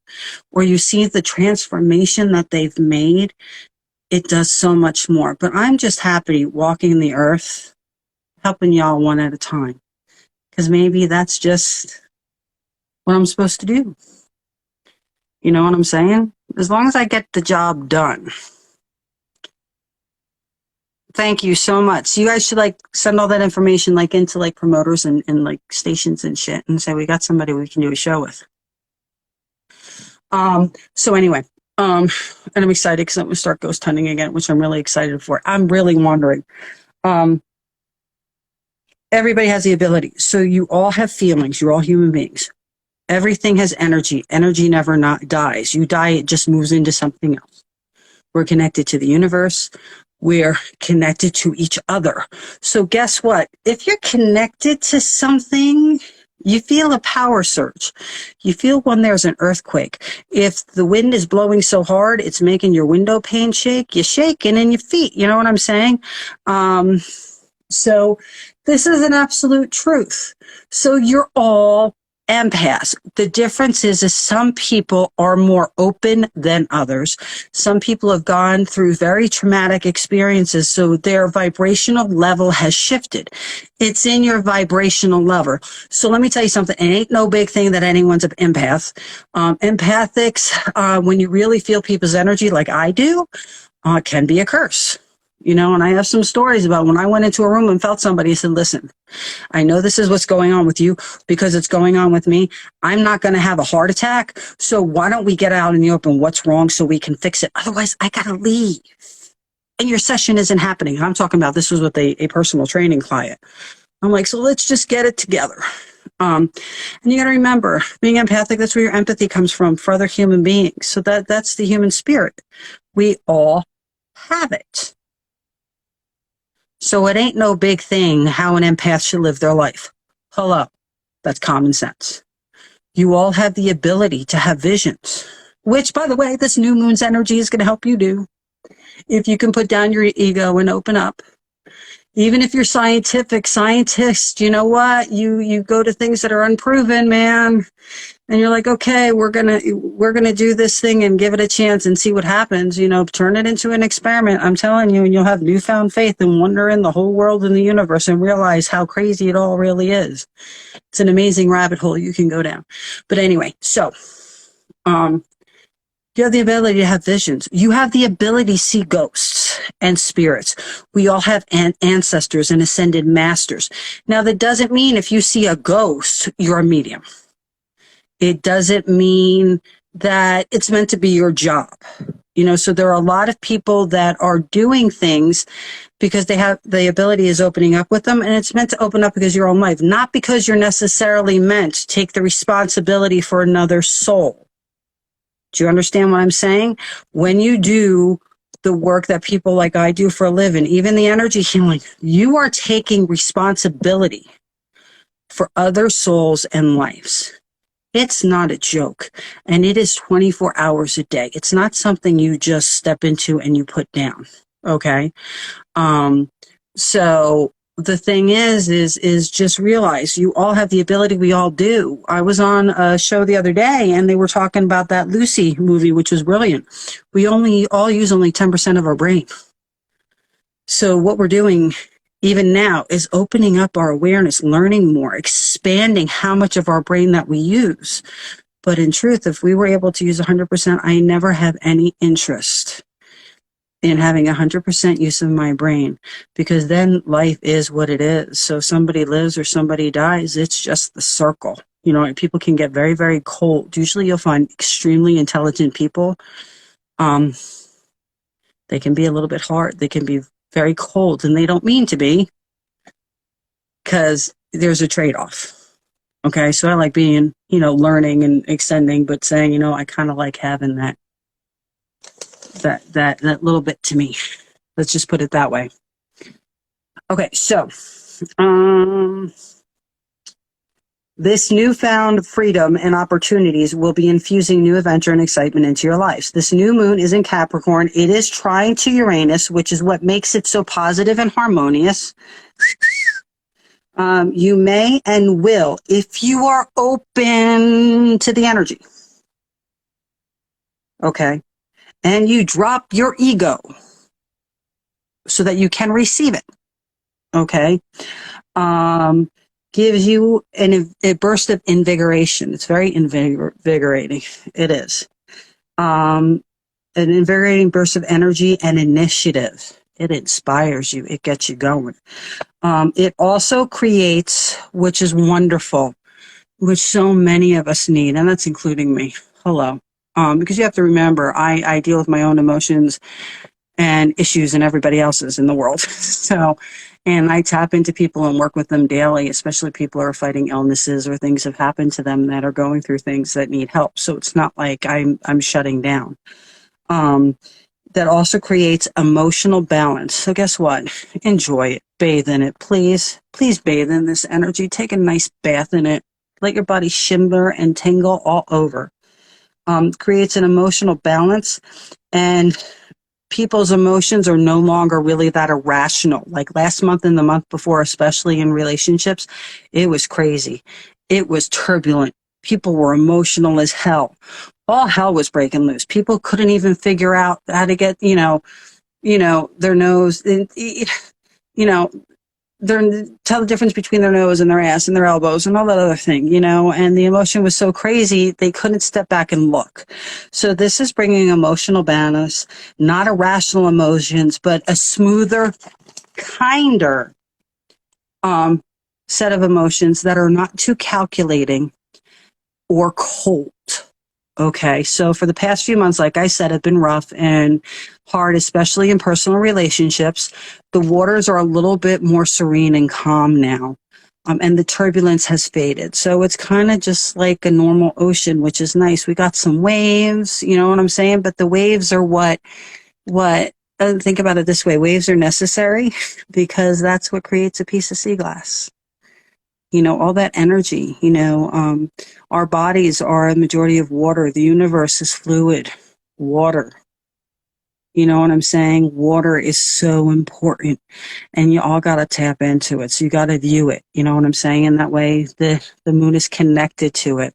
or you see the transformation that they've made, it does so much more. But I'm just happy walking the earth, helping y'all one at a time, because maybe that's just what I'm supposed to do. You know what I'm saying? As long as I get the job done. Thank you so much. So you guys should send all that information into promoters and stations and shit, and say we got somebody we can do a show with. So anyway, and I'm excited because I'm going to start ghost hunting again, which I'm really excited for. I'm really wondering. Everybody has the ability. So you all have feelings. You're all human beings. Everything has energy. Energy never not dies. You die, it just moves into something else. We're connected to the universe. We're connected to each other. So guess what? If you're connected to something, you feel a power surge. You feel when there's an earthquake. If the wind is blowing so hard, it's making your window pane shake. You're shaking in your feet. You know what I'm saying? So this is an absolute truth. So you're all empaths. The difference is some people are more open than others. Some people have gone through very traumatic experiences, so their vibrational level has shifted. It's in your vibrational level. So let me tell you something. It ain't no big thing that anyone's an empath. Empathics, when you really feel people's energy like I do, can be a curse. You know, and I have some stories about when I went into a room and felt somebody, I said, listen, I know this is what's going on with you because it's going on with me. I'm not going to have a heart attack. So why don't we get out in the open? What's wrong so we can fix it? Otherwise, I got to leave. And your session isn't happening. I'm talking about this was with a personal training client. I'm like, so let's just get it together. And you got to remember, being empathic, that's where your empathy comes from for other human beings. So that's the human spirit. We all have it. So it ain't no big thing how an empath should live their life. Hello. That's common sense. You all have the ability to have visions, which, by the way, this new moon's energy is going to help you do. If you can put down your ego and open up. Even if you're scientist, you know what? You go to things that are unproven, man. And you're like, okay, we're gonna do this thing and give it a chance and see what happens. You know, turn it into an experiment. I'm telling you, and you'll have newfound faith and wonder in the whole world and the universe and realize how crazy it all really is. It's an amazing rabbit hole you can go down. But anyway, so you have the ability to have visions. You have the ability to see ghosts and spirits. We all have ancestors and ascended masters. Now, that doesn't mean if you see a ghost, you're a medium. It doesn't mean that it's meant to be your job. You know, so there are a lot of people that are doing things because they have the ability is opening up with them, and it's meant to open up because your own life, not because you're necessarily meant to take the responsibility for another soul. Do you understand what I'm saying? When you do the work that people like I do for a living, even the energy healing, you are taking responsibility for other souls and lives. It's not a joke, and it is 24 hours a day. It's not something you just step into and you put down, okay? So the thing is just realize you all have the ability. We all do. I was on a show the other day, and they were talking about that Lucy movie, which was brilliant. We all use only 10% of our brain. So what we're doing even now is opening up our awareness, learning more, expanding how much of our brain that we use. But in truth, if we were able to use 100%, I never have any interest in having 100% use of my brain, because then life is what it is. So somebody lives or somebody dies, it's just the circle. You know, people can get very, very cold. Usually you'll find extremely intelligent people. They can be a little bit hard. They can be very cold, and they don't mean to be, because there's a trade-off. Okay, so I like being, learning and extending, but saying, I kind of like having that little bit to me. Let's just put it that way. Okay, so this newfound freedom and opportunities will be infusing new adventure and excitement into your lives. This new moon is in Capricorn. It is trine to Uranus, which is what makes it so positive and harmonious. You may and will, if you are open to the energy. Okay. And you drop your ego so that you can receive it. Okay. Gives you a burst of invigoration. It's very invigorating. It is. An invigorating burst of energy and initiative. It inspires you. It gets you going. It also creates, which is wonderful, which so many of us need, and that's including me. Hello. Because you have to remember, I deal with my own emotions and issues and everybody else's in the world. So, and I tap into people and work with them daily, especially people who are fighting illnesses or things have happened to them that are going through things that need help. So it's not like I'm shutting down. That also creates emotional balance. So guess what? Enjoy it. Bathe in it. Please bathe in this energy. Take a nice bath in it. Let your body shimmer and tingle all over. Creates an emotional balance, and people's emotions are no longer really that irrational. Like last month and the month before, especially in relationships, it was crazy. It was turbulent. People were emotional as hell. All hell was breaking loose. People couldn't even figure out how to get, their nose, tell the difference between their nose and their ass and their elbows and all that other thing, you know, and the emotion was so crazy they couldn't step back and look. So this is bringing emotional balance, not irrational emotions, but a smoother, kinder set of emotions that are not too calculating or cold. Okay, so for the past few months, like I said, have been rough and hard, especially in personal relationships. The waters are a little bit more serene and calm now, and the turbulence has faded. So it's kind of just like a normal ocean, which is nice. We got some waves, you know what I'm saying? But the waves are what think about it this way. Waves are necessary because that's what creates a piece of sea glass. You know, all that energy, you know, our bodies are a majority of water. The universe is fluid, water. You know what I'm saying? Water is so important and you all got to tap into it. So you got to view it. You know what I'm saying? And that way the moon is connected to it.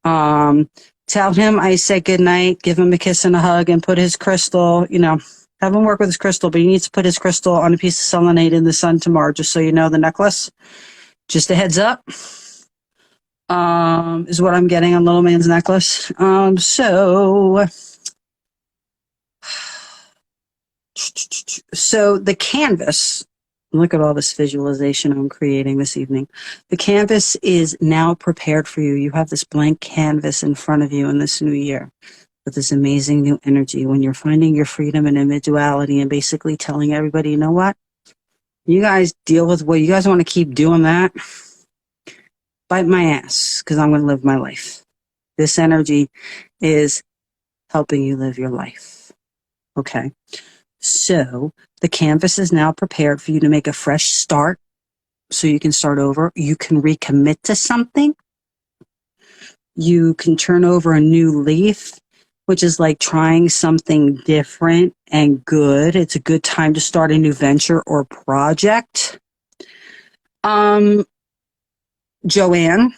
Tell him I said good night, give him a kiss and a hug and put his crystal, you know, have him work with his crystal, but he needs to put his crystal on a piece of selenite in the sun tomorrow, just so you know, the necklace. Just a heads up, is what I'm getting on little man's necklace. So the canvas, look at all this visualization I'm creating this evening. The canvas is now prepared for you. You have this blank canvas in front of you in this new year with this amazing new energy when you're finding your freedom and individuality and basically telling everybody, you know what? You guys deal with what you guys want to keep doing that. Bite my ass because I'm going to live my life. This energy is helping you live your life. Okay. So the canvas is now prepared for you to make a fresh start so you can start over. You can recommit to something. You can turn over a new leaf, which is like trying something different and good. It's a good time to start a new venture or project. Joanne,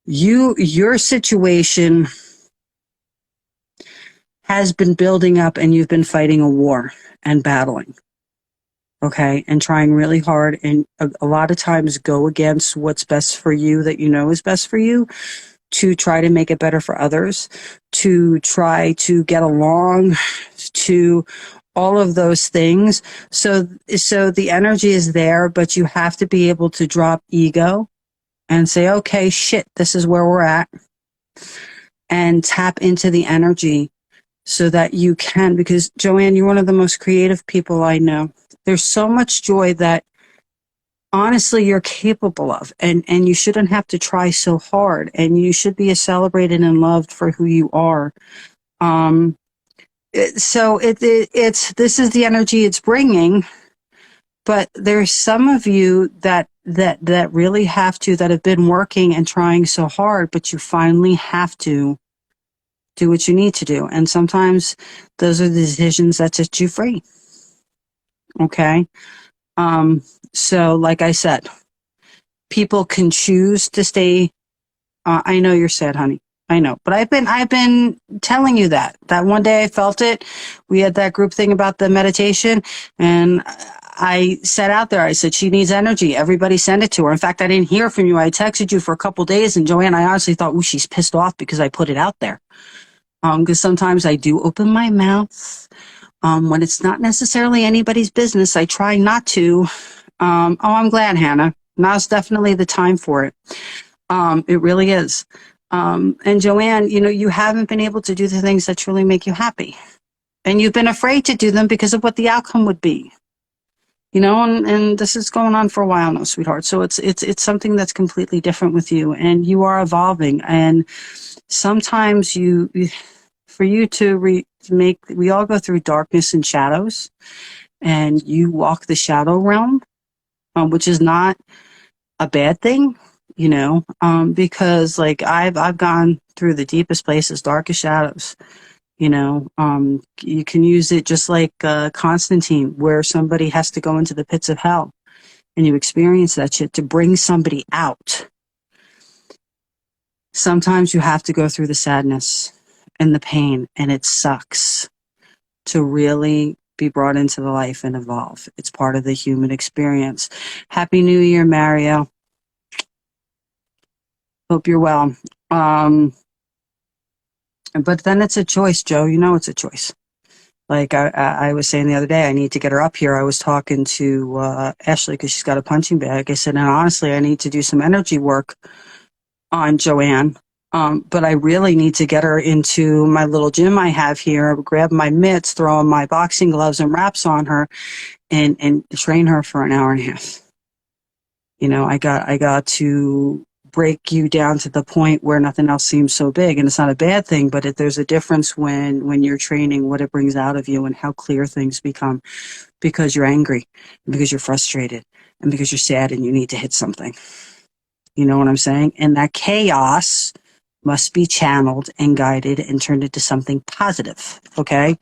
your situation has been building up and you've been fighting a war and battling. Okay. And trying really hard and a lot of times go against what's best for you that you know is best for you to try to make it better for others, to try to get along, to all of those things. So the energy is there, but you have to be able to drop ego and say, okay, shit, this is where we're at, and tap into the energy so that you can, because Joanne, you're one of the most creative people I know. There's so much joy that honestly you're capable of, and you shouldn't have to try so hard, and you should be celebrated and loved for who you are. So this is the energy it's bringing, but there's some of you that really have to, that have been working and trying so hard, but you finally have to do what you need to do. And sometimes those are the decisions that set you free. Okay. So like I said, people can choose to stay. I know you're sad, honey. I know, but I've been telling you that one day I felt it. We had that group thing about the meditation, and I said out there, I said, she needs energy. Everybody send it to her. In fact, I didn't hear from you. I texted you for a couple of days, and Joanne, I honestly thought, ooh, she's pissed off because I put it out there. Because sometimes I do open my mouth when it's not necessarily anybody's business. I try not to. I'm glad, Hannah. Now's definitely the time for it. It really is. And Joanne, you know, you haven't been able to do the things that truly make you happy. And you've been afraid to do them because of what the outcome would be. You know, and this is going on for a while now, sweetheart. So it's something that's completely different with you, and you are evolving. And sometimes we all go through darkness and shadows, and you walk the shadow realm, which is not a bad thing, you know, because like I've gone through the deepest places, darkest shadows. You know, you can use it just like Constantine, where somebody has to go into the pits of hell, and you experience that shit to bring somebody out. Sometimes you have to go through the sadness and the pain, and it sucks to really be brought into the life and evolve. It's part of the human experience. Happy New Year, Mario. Hope you're well. But then it's a choice, Joe. You know it's a choice. Like I was saying the other day, I need to get her up here. I was talking to Ashley because she's got a punching bag. I said, and honestly, I need to do some energy work on Joanne. But I really need to get her into my little gym I have here, grab my mitts, throw on my boxing gloves and wraps on her, and train her for an hour and a half. You know, I got to break you down to the point where nothing else seems so big. And it's not a bad thing, but there's a difference when you're training, what it brings out of you and how clear things become, because you're angry, and because you're frustrated, and because you're sad and you need to hit something. You know what I'm saying? And that chaos must be channeled and guided and turned into something positive. Okay?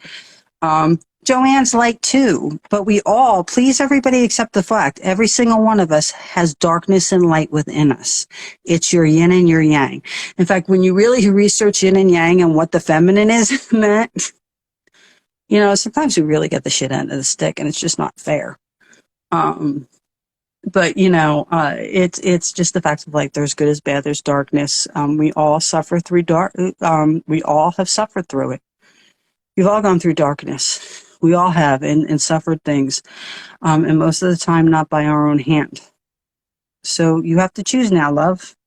Joanne's light too, but we all, please everybody accept the fact, every single one of us has darkness and light within us. It's your yin and your yang. In fact, when you really research yin and yang and what the feminine is meant, you know, sometimes we really get the shit end of the stick and it's just not fair. But you know, it's just the fact of like, there's good as bad, there's darkness. We all suffer through we all have suffered through it. We've all gone through darkness. We all have and suffered things. And most of the time, not by our own hand. So you have to choose now, love.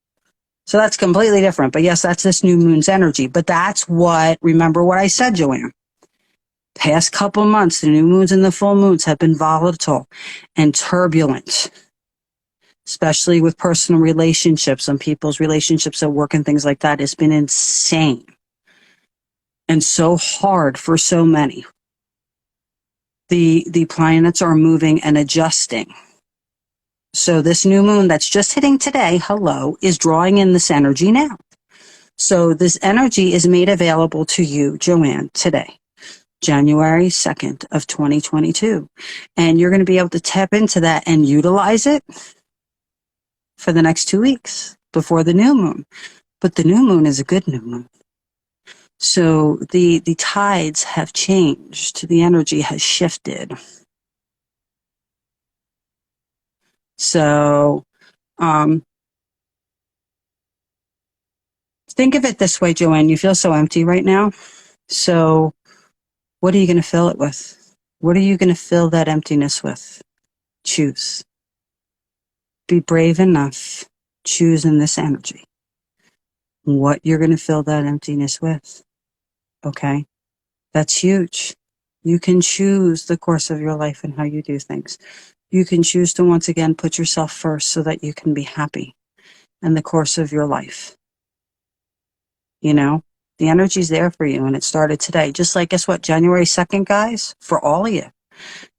So that's completely different. But yes, that's this new moon's energy. But that's what, remember what I said, Joanne. Past couple months, the new moons and the full moons have been volatile and turbulent, especially with personal relationships and people's relationships at work and things like that. It's been insane and so hard for so many. The planets are moving and adjusting. So this new moon that's just hitting today, hello, is drawing in this energy now. So this energy is made available to you, Joanne, today, January 2nd of 2022. And you're going to be able to tap into that and utilize it for the next 2 weeks before the new moon. But the new moon is a good new moon. So the tides have changed. The energy has shifted. So think of it this way, Joanne. You feel so empty right now. So what are you going to fill it with? What are you going to fill that emptiness with? Choose. Be brave enough. Choose in this energy what you're going to fill that emptiness with. Okay? That's huge. You can choose the course of your life and how you do things. You can choose to once again put yourself first so that you can be happy in the course of your life. You know, the energy's there for you and it started today. Just like, guess what? January 2nd, guys, for all of you.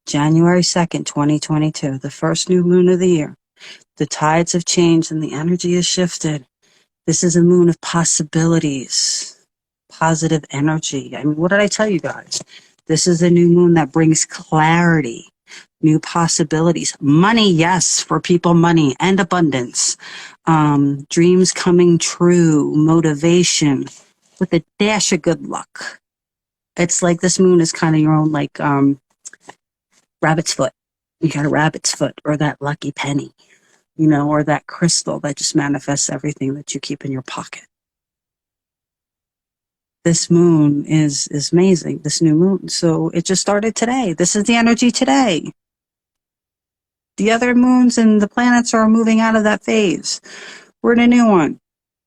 January 2nd, 2022, the first new moon of the year. The tides have changed and the energy has shifted. This is a moon of possibilities. Positive energy. I mean, what did I tell you guys? This is a new moon that brings clarity, new possibilities. Money, yes, for people, money and abundance. Dreams coming true, motivation, with a dash of good luck. It's like this moon is kind of your own, like, rabbit's foot. You got a rabbit's foot or that lucky penny, you know, or that crystal that just manifests everything that you keep in your pocket. This moon is amazing, this new moon. So it just started today. This is the energy today. The other moons and the planets are moving out of that phase. We're in a new one.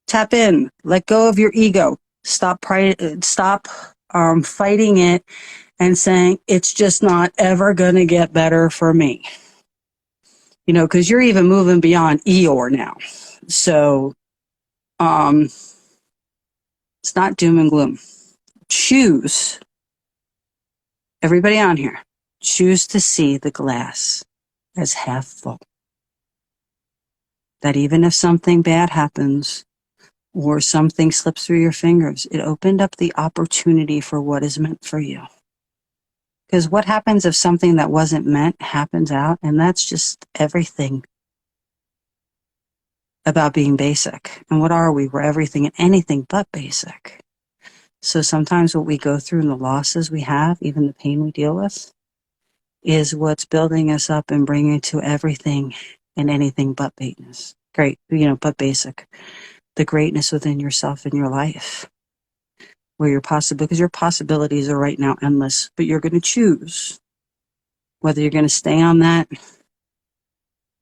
Tap in. Let go of your ego. Stop fighting it and saying, it's just not ever going to get better for me. You know, because you're even moving beyond Eeyore now. So, it's not doom and gloom. Choose, everybody on here, choose to see the glass as half full. That even if something bad happens or something slips through your fingers, it opened up the opportunity for what is meant for you. Because what happens if something that wasn't meant happens out? And that's just everything about being basic. And what are we? We're everything and anything but basic. So sometimes what we go through and the losses we have, even the pain we deal with, is what's building us up and bringing it to everything and anything but greatness. Great, but basic. The greatness within yourself and your life. Where you're possible, because your possibilities are right now endless, but you're going to choose whether you're going to stay on that,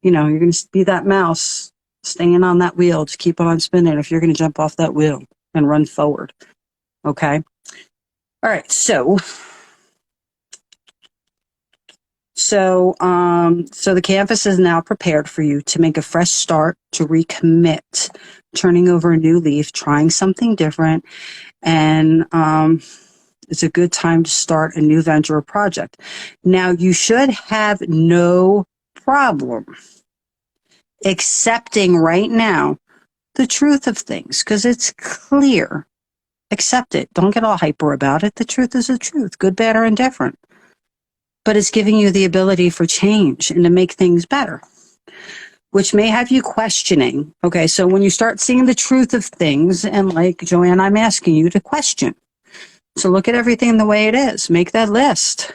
you're going to be that mouse staying on that wheel, just keep on spinning, if you're going to jump off that wheel and run forward. Okay. All right. So the canvas is now prepared for you to make a fresh start, to recommit, turning over a new leaf, trying something different. And it's a good time to start a new venture or project. Now, you should have no problem accepting right now the truth of things, because it's clear. Accept it. Don't get all hyper about it. The truth is the truth, good, bad, or indifferent. But it's giving you the ability for change and to make things better, which may have you questioning. Okay, so when you start seeing the truth of things, and like Joanne, I'm asking you to question. So look at everything the way it is. Make that list,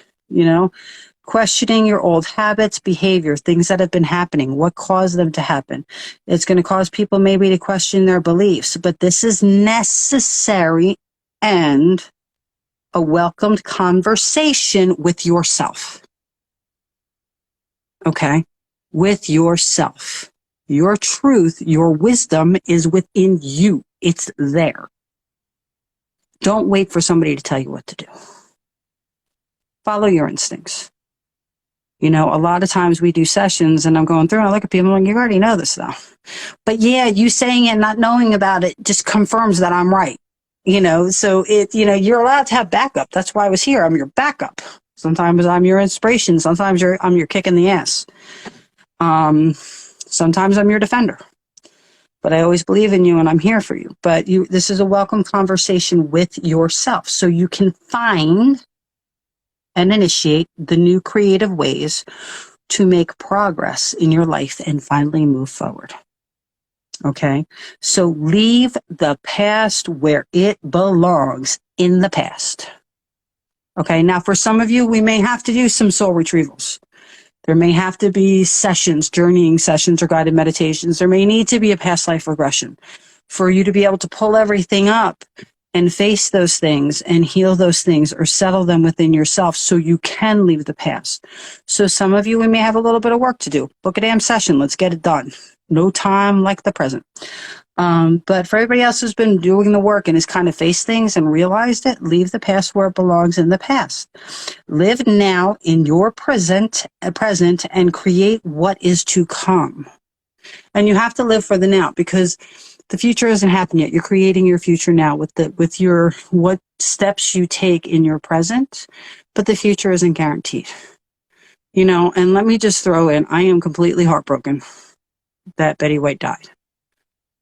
questioning your old habits, behavior, things that have been happening, what caused them to happen. It's going to cause people maybe to question their beliefs, but this is necessary and a welcomed conversation with yourself. Okay? With yourself. Your truth, your wisdom is within you. It's there. Don't wait for somebody to tell you what to do. Follow your instincts. A lot of times we do sessions and I'm going through and I look at people and you already know this stuff. But yeah, you saying it, not knowing about it just confirms that I'm right. So you're allowed to have backup. That's why I was here. I'm your backup. Sometimes I'm your inspiration. Sometimes I'm your kick in the ass. Sometimes I'm your defender. But I always believe in you and I'm here for you. But this is a welcome conversation with yourself. So you can find and initiate the new creative ways to make progress in your life and finally move forward. Okay? So leave the past where it belongs, in the past. Okay? Now, for some of you, we may have to do some soul retrievals. There may have to be sessions, journeying sessions or guided meditations. There may need to be a past life regression for you to be able to pull everything up and face those things and heal those things or settle them within yourself so you can leave the past. So some of you, we may have a little bit of work to do. Book a damn session. Let's get it done. No time like the present. But for everybody else who's been doing the work and has kind of faced things and realized it, leave the past where it belongs, in the past. Live now in your present and create what is to come. And you have to live for the now, because the future hasn't happened yet. You're creating your future now with what steps you take in your present, but the future isn't guaranteed. And let me just throw in, I am completely heartbroken that Betty White died.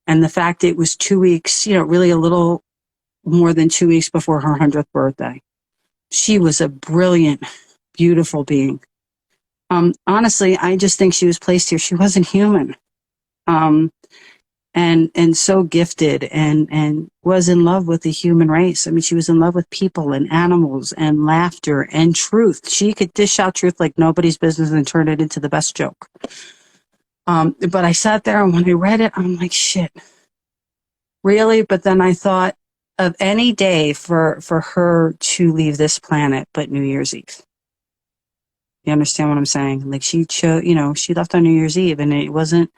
And the fact it was 2 weeks, really a little more than 2 weeks before her 100th birthday. She was a brilliant, beautiful being. Honestly, I just think she was placed here. She wasn't human. And so gifted and was in love with the human race. I mean, she was in love with people and animals and laughter and truth. She could dish out truth like nobody's business and turn it into the best joke. But I sat there and when I read it, I'm like, shit, really? But then I thought of any day for her to leave this planet but New Year's Eve. You understand what I'm saying? Like she chose, she left on New Year's Eve and it wasn't,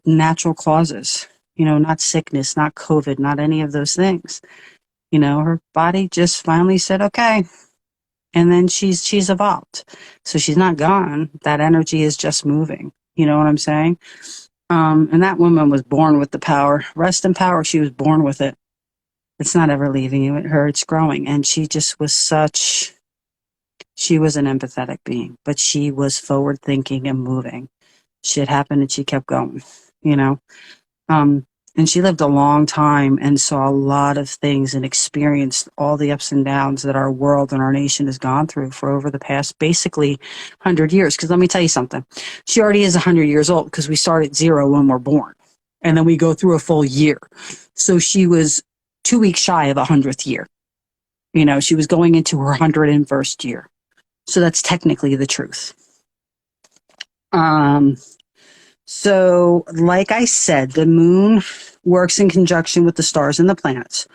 natural causes, not sickness, not COVID, not any of those things. Her body just finally said, okay. And then she's evolved. So she's not gone. That energy is just moving. You know what I'm saying? And that woman was born with the power. Rest in power. She was born with it. It's not ever leaving you. It's growing. And she just was she was an empathetic being, but she was forward thinking and moving. Shit happened and she kept going, and she lived a long time and saw a lot of things and experienced all the ups and downs that our world and our nation has gone through for over the past, basically 100 years. Because let me tell you something. She already is 100 years old because we start at 0 when we're born. And then we go through a full year. So she was 2 weeks shy of 100th year. She was going into her 101st year. So that's technically the truth. So like I said, the moon works in conjunction with the stars and the planets.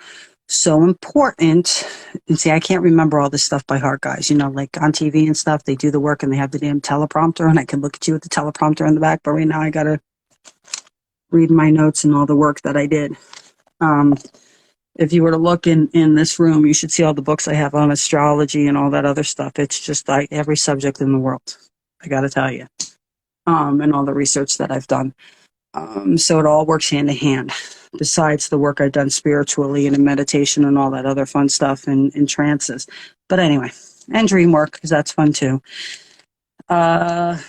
So important. And see, I can't remember all this stuff by heart, guys. You know, like on TV and stuff, they do the work and they have the damn teleprompter, and I can look at you with the teleprompter in the back. But right now I got to read my notes and all the work that I did. If you were to look in this room, you should see all the books I have on astrology and all that other stuff. It's just like every subject in the world, I got to tell you, and all the research that I've done. So it all works hand in hand, besides the work I've done spiritually and in meditation and all that other fun stuff and in trances. But anyway, and dream work, because that's fun too. Where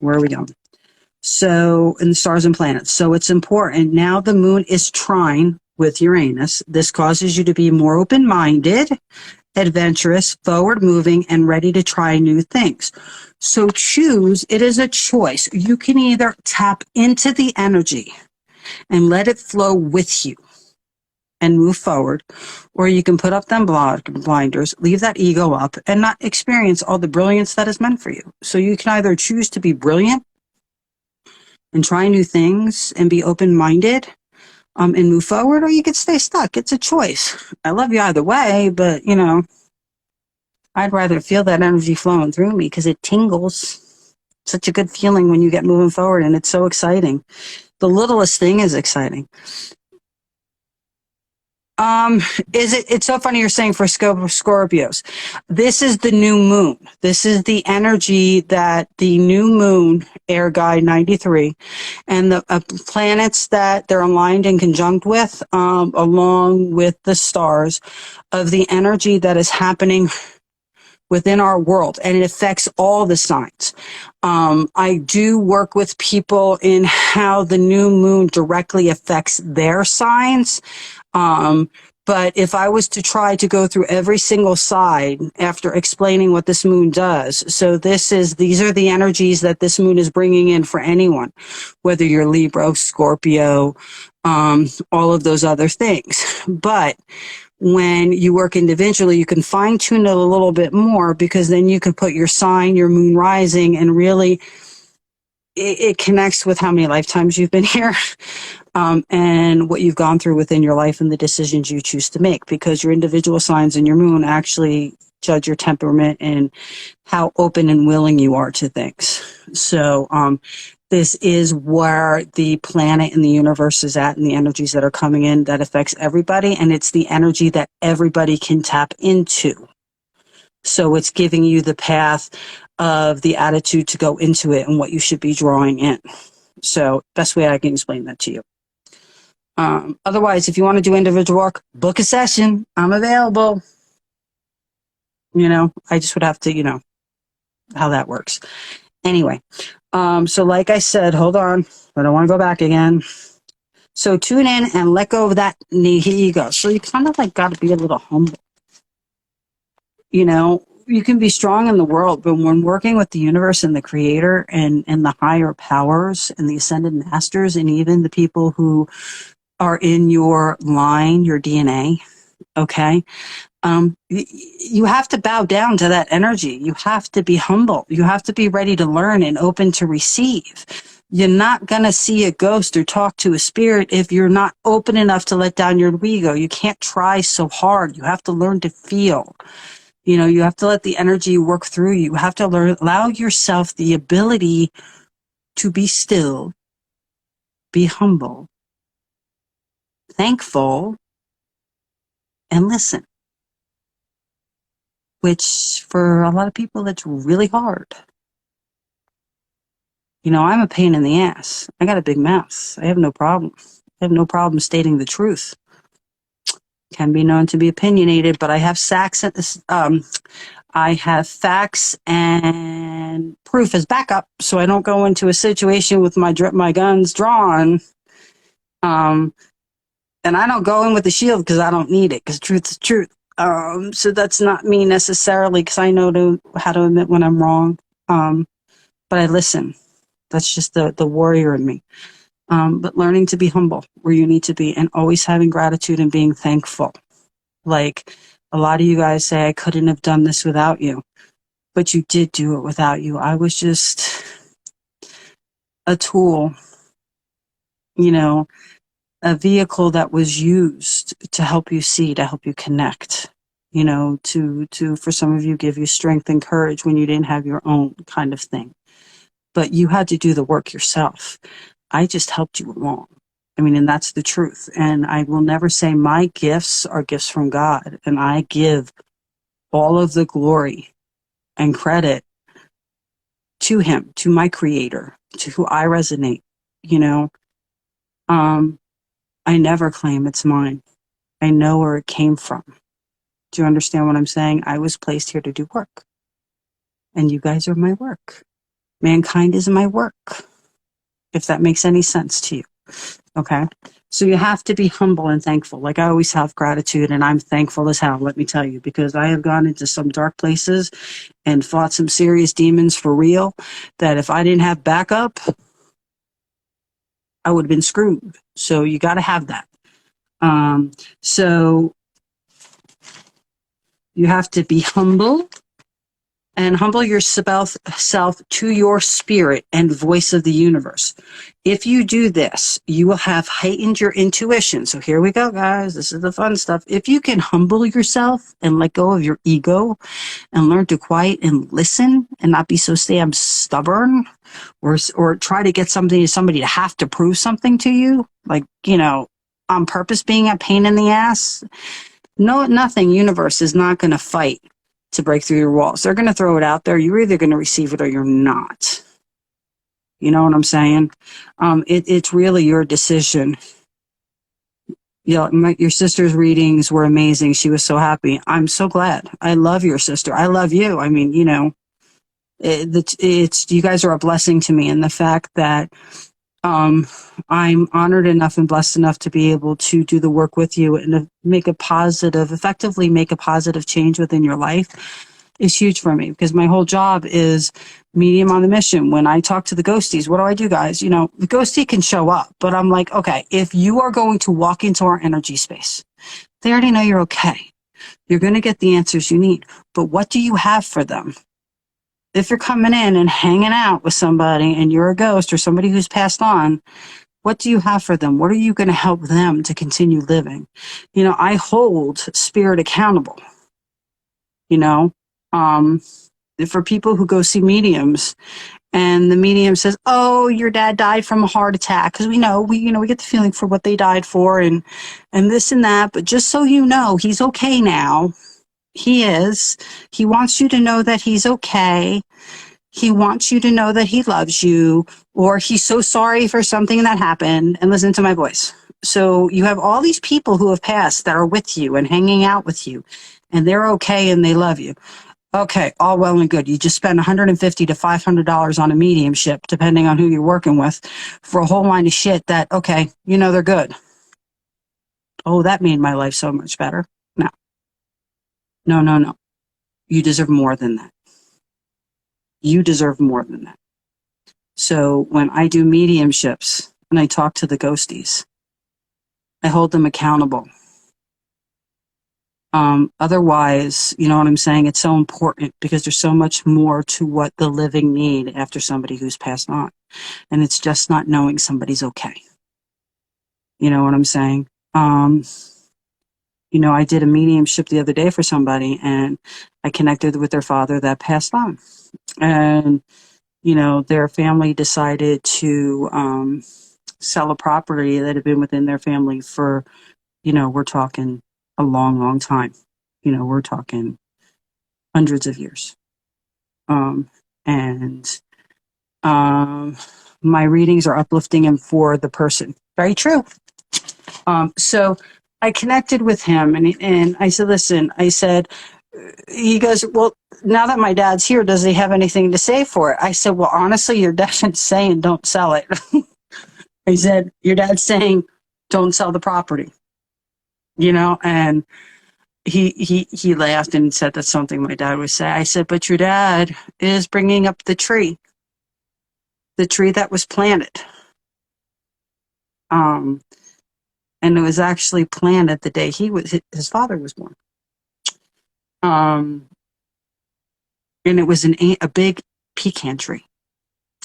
are we going? So, in the stars and planets. So it's important. Now the moon is trine with Uranus. This causes you to be more open-minded, adventurous, forward-moving, and ready to try new things. So choose. It is a choice. You can either tap into the energy and let it flow with you and move forward, or you can put up them blinders, leave that ego up, and not experience all the brilliance that is meant for you. So you can either choose to be brilliant and try new things and be open-minded, and move forward, or you could stay stuck. It's a choice. I love you either way, but, you know, I'd rather feel that energy flowing through me because it tingles. Such a good feeling when you get moving forward, and it's so exciting. The littlest thing is exciting. It's so funny you're saying for Scorpios. This is the new moon. This is the energy that the new moon, Air Guide 93, and the planets that they're aligned and conjunct with, along with the stars, of the energy that is happening within our world, and it affects all the signs. I do work with people in how the new moon directly affects their signs. But if I was to try to go through every single side after explaining what this moon does, so these are the energies that this moon is bringing in for anyone, whether you're Libra, Scorpio, all of those other things. But when you work individually, you can fine tune it a little bit more, because then you can put your sign, your moon rising, and really it connects with how many lifetimes you've been here, and what you've gone through within your life and the decisions you choose to make, because your individual signs and your moon actually judge your temperament and how open and willing you are to things. So this is where the planet and the universe is at, and the energies that are coming in that affects everybody, and it's the energy that everybody can tap into. So it's giving you the path of the attitude to go into it and what you should be drawing in. So best way I can explain that to you. Otherwise, if you want to do individual work, book a session. I'm available. You know, I just would have to, you know, how that works. Anyway, so like I said, hold on. I don't want to go back again. So tune in and let go of that ego. So you kind of like got to be a little humble. You know, you can be strong in the world, but when working with the universe and the creator and the higher powers and the ascended masters, and even the people who are in your line, your DNA, okay? You have to bow down to that energy. You have to be humble. You have to be ready to learn and open to receive. You're not going to see a ghost or talk to a spirit if you're not open enough to let down your ego. You can't try so hard. You have to learn to feel. You know, you have to let the energy work through you. You have to allow yourself the ability to be still, be humble, thankful, and listen. Which for a lot of people, that's really hard. You know, I'm a pain in the ass. I got a big mouth. I have no problem. I have no problem stating the truth. Can be known to be opinionated, but I have I have facts and proof as backup, so I don't go into a situation with my guns drawn. And I don't go in with the shield because I don't need it, because truth is truth. So that's not me necessarily, because I know how to admit when I'm wrong. But I listen. That's just the warrior in me. But learning to be humble where you need to be, and always having gratitude and being thankful. Like a lot of you guys say, I couldn't have done this without you. but you did do it without you. I was just a tool, you know, a vehicle that was used to help you see, to help you connect, you know, to for some of you, give you strength and courage when you didn't have your own, kind of thing. But you had to do the work yourself. I just helped you along. I mean, and that's the truth. And I will never say my gifts are gifts from God. And I give all of the glory and credit to him, to my creator, to who I resonate, you know. I never claim it's mine. I know where it came from. Do you understand what I'm saying? I was placed here to do work. And you guys are my work. Mankind is my work. If that makes any sense to you. Okay? So you have to be humble and thankful. Like I always have gratitude, and I'm thankful as hell, let me tell you, because I have gone into some dark places and fought some serious demons for real, that if I didn't have backup, I would have been screwed. So you got to have that. So you have to be humble and humble yourself to your spirit and voice of the universe. If you do this, you will have heightened your intuition. So here we go, guys. This is the fun stuff. If you can humble yourself and let go of your ego and learn to quiet and listen and not be so damn stubborn, or try to get somebody to have to prove something to you, like, you know, on purpose being a pain in the ass. No, nothing. Universe is not going to fight to break through your walls. They're going to throw it out there. You're either going to receive it or you're not. You know what I'm saying? It's really your decision. You know, your sister's readings were amazing. She was so happy. I'm so glad. I love your sister. I love you. I mean, you know, it's you guys are a blessing to me, and the fact that I'm honored enough and blessed enough to be able to do the work with you and effectively make a positive change within your life is huge for me, because my whole job is medium on the mission. When I talk to the ghosties, what do I do, guys? You know, the ghostie can show up, but I'm like, okay, if you are going to walk into our energy space, they already know you're okay. You're going to get the answers you need, but what do you have for them? If you're coming in and hanging out with somebody and you're a ghost or somebody who's passed on, what do you have for them? What are you going to help them to continue living? You know, I hold spirit accountable, you know, for people who go see mediums and the medium says, oh, your dad died from a heart attack. Cause we get the feeling for what they died for and this and that. But just so you know, he's okay now. He is. He wants you to know that he's okay. He wants you to know that he loves you, or he's so sorry for something that happened, and listen to my voice. So you have all these people who have passed that are with you and hanging out with you, and they're okay and they love you. Okay, all well and good. You just spend $150 to $500 on a mediumship, depending on who you're working with, for a whole line of shit that, okay, you know they're good. Oh, that made my life so much better. No. You deserve more than that. You deserve more than that. So when I do mediumships and I talk to the ghosties, I hold them accountable. Otherwise, you know what I'm saying? It's so important because there's so much more to what the living need after somebody who's passed on. And it's just not knowing somebody's okay. You know what I'm saying? You know, I did a mediumship the other day for somebody and I connected with their father that passed on. And, you know, their family decided to sell a property that had been within their family for, you know, we're talking a long, long time. You know, we're talking hundreds of years. My readings are uplifting and for the person. Very true. So I connected with him and I said, listen, he goes, well, now that my dad's here, does he have anything to say for it? I said, well, honestly, your dad's saying don't sell it. I said, your dad's saying don't sell the property, you know, and he laughed and said that's something my dad would say. I said, but your dad is bringing up the tree that was planted. And it was actually planted the day his father was born. And it was a big pecan tree.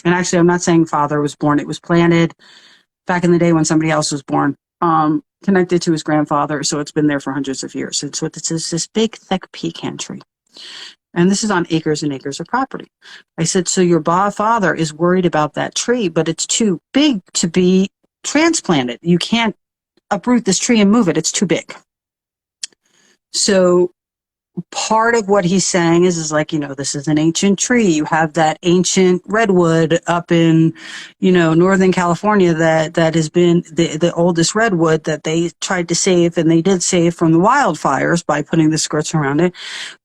And actually, I'm not saying father was born. It was planted back in the day when somebody else was born, connected to his grandfather. So it's been there for hundreds of years. And so it's this big, thick pecan tree. And this is on acres and acres of property. I said, so your father is worried about that tree, but it's too big to be transplanted. You can't uproot this tree and move it. It's too big. So part of what he's saying is like, this is an ancient tree. You have that ancient redwood up in, Northern California that has been the oldest redwood that they tried to save, and they did save from the wildfires by putting the skirts around it.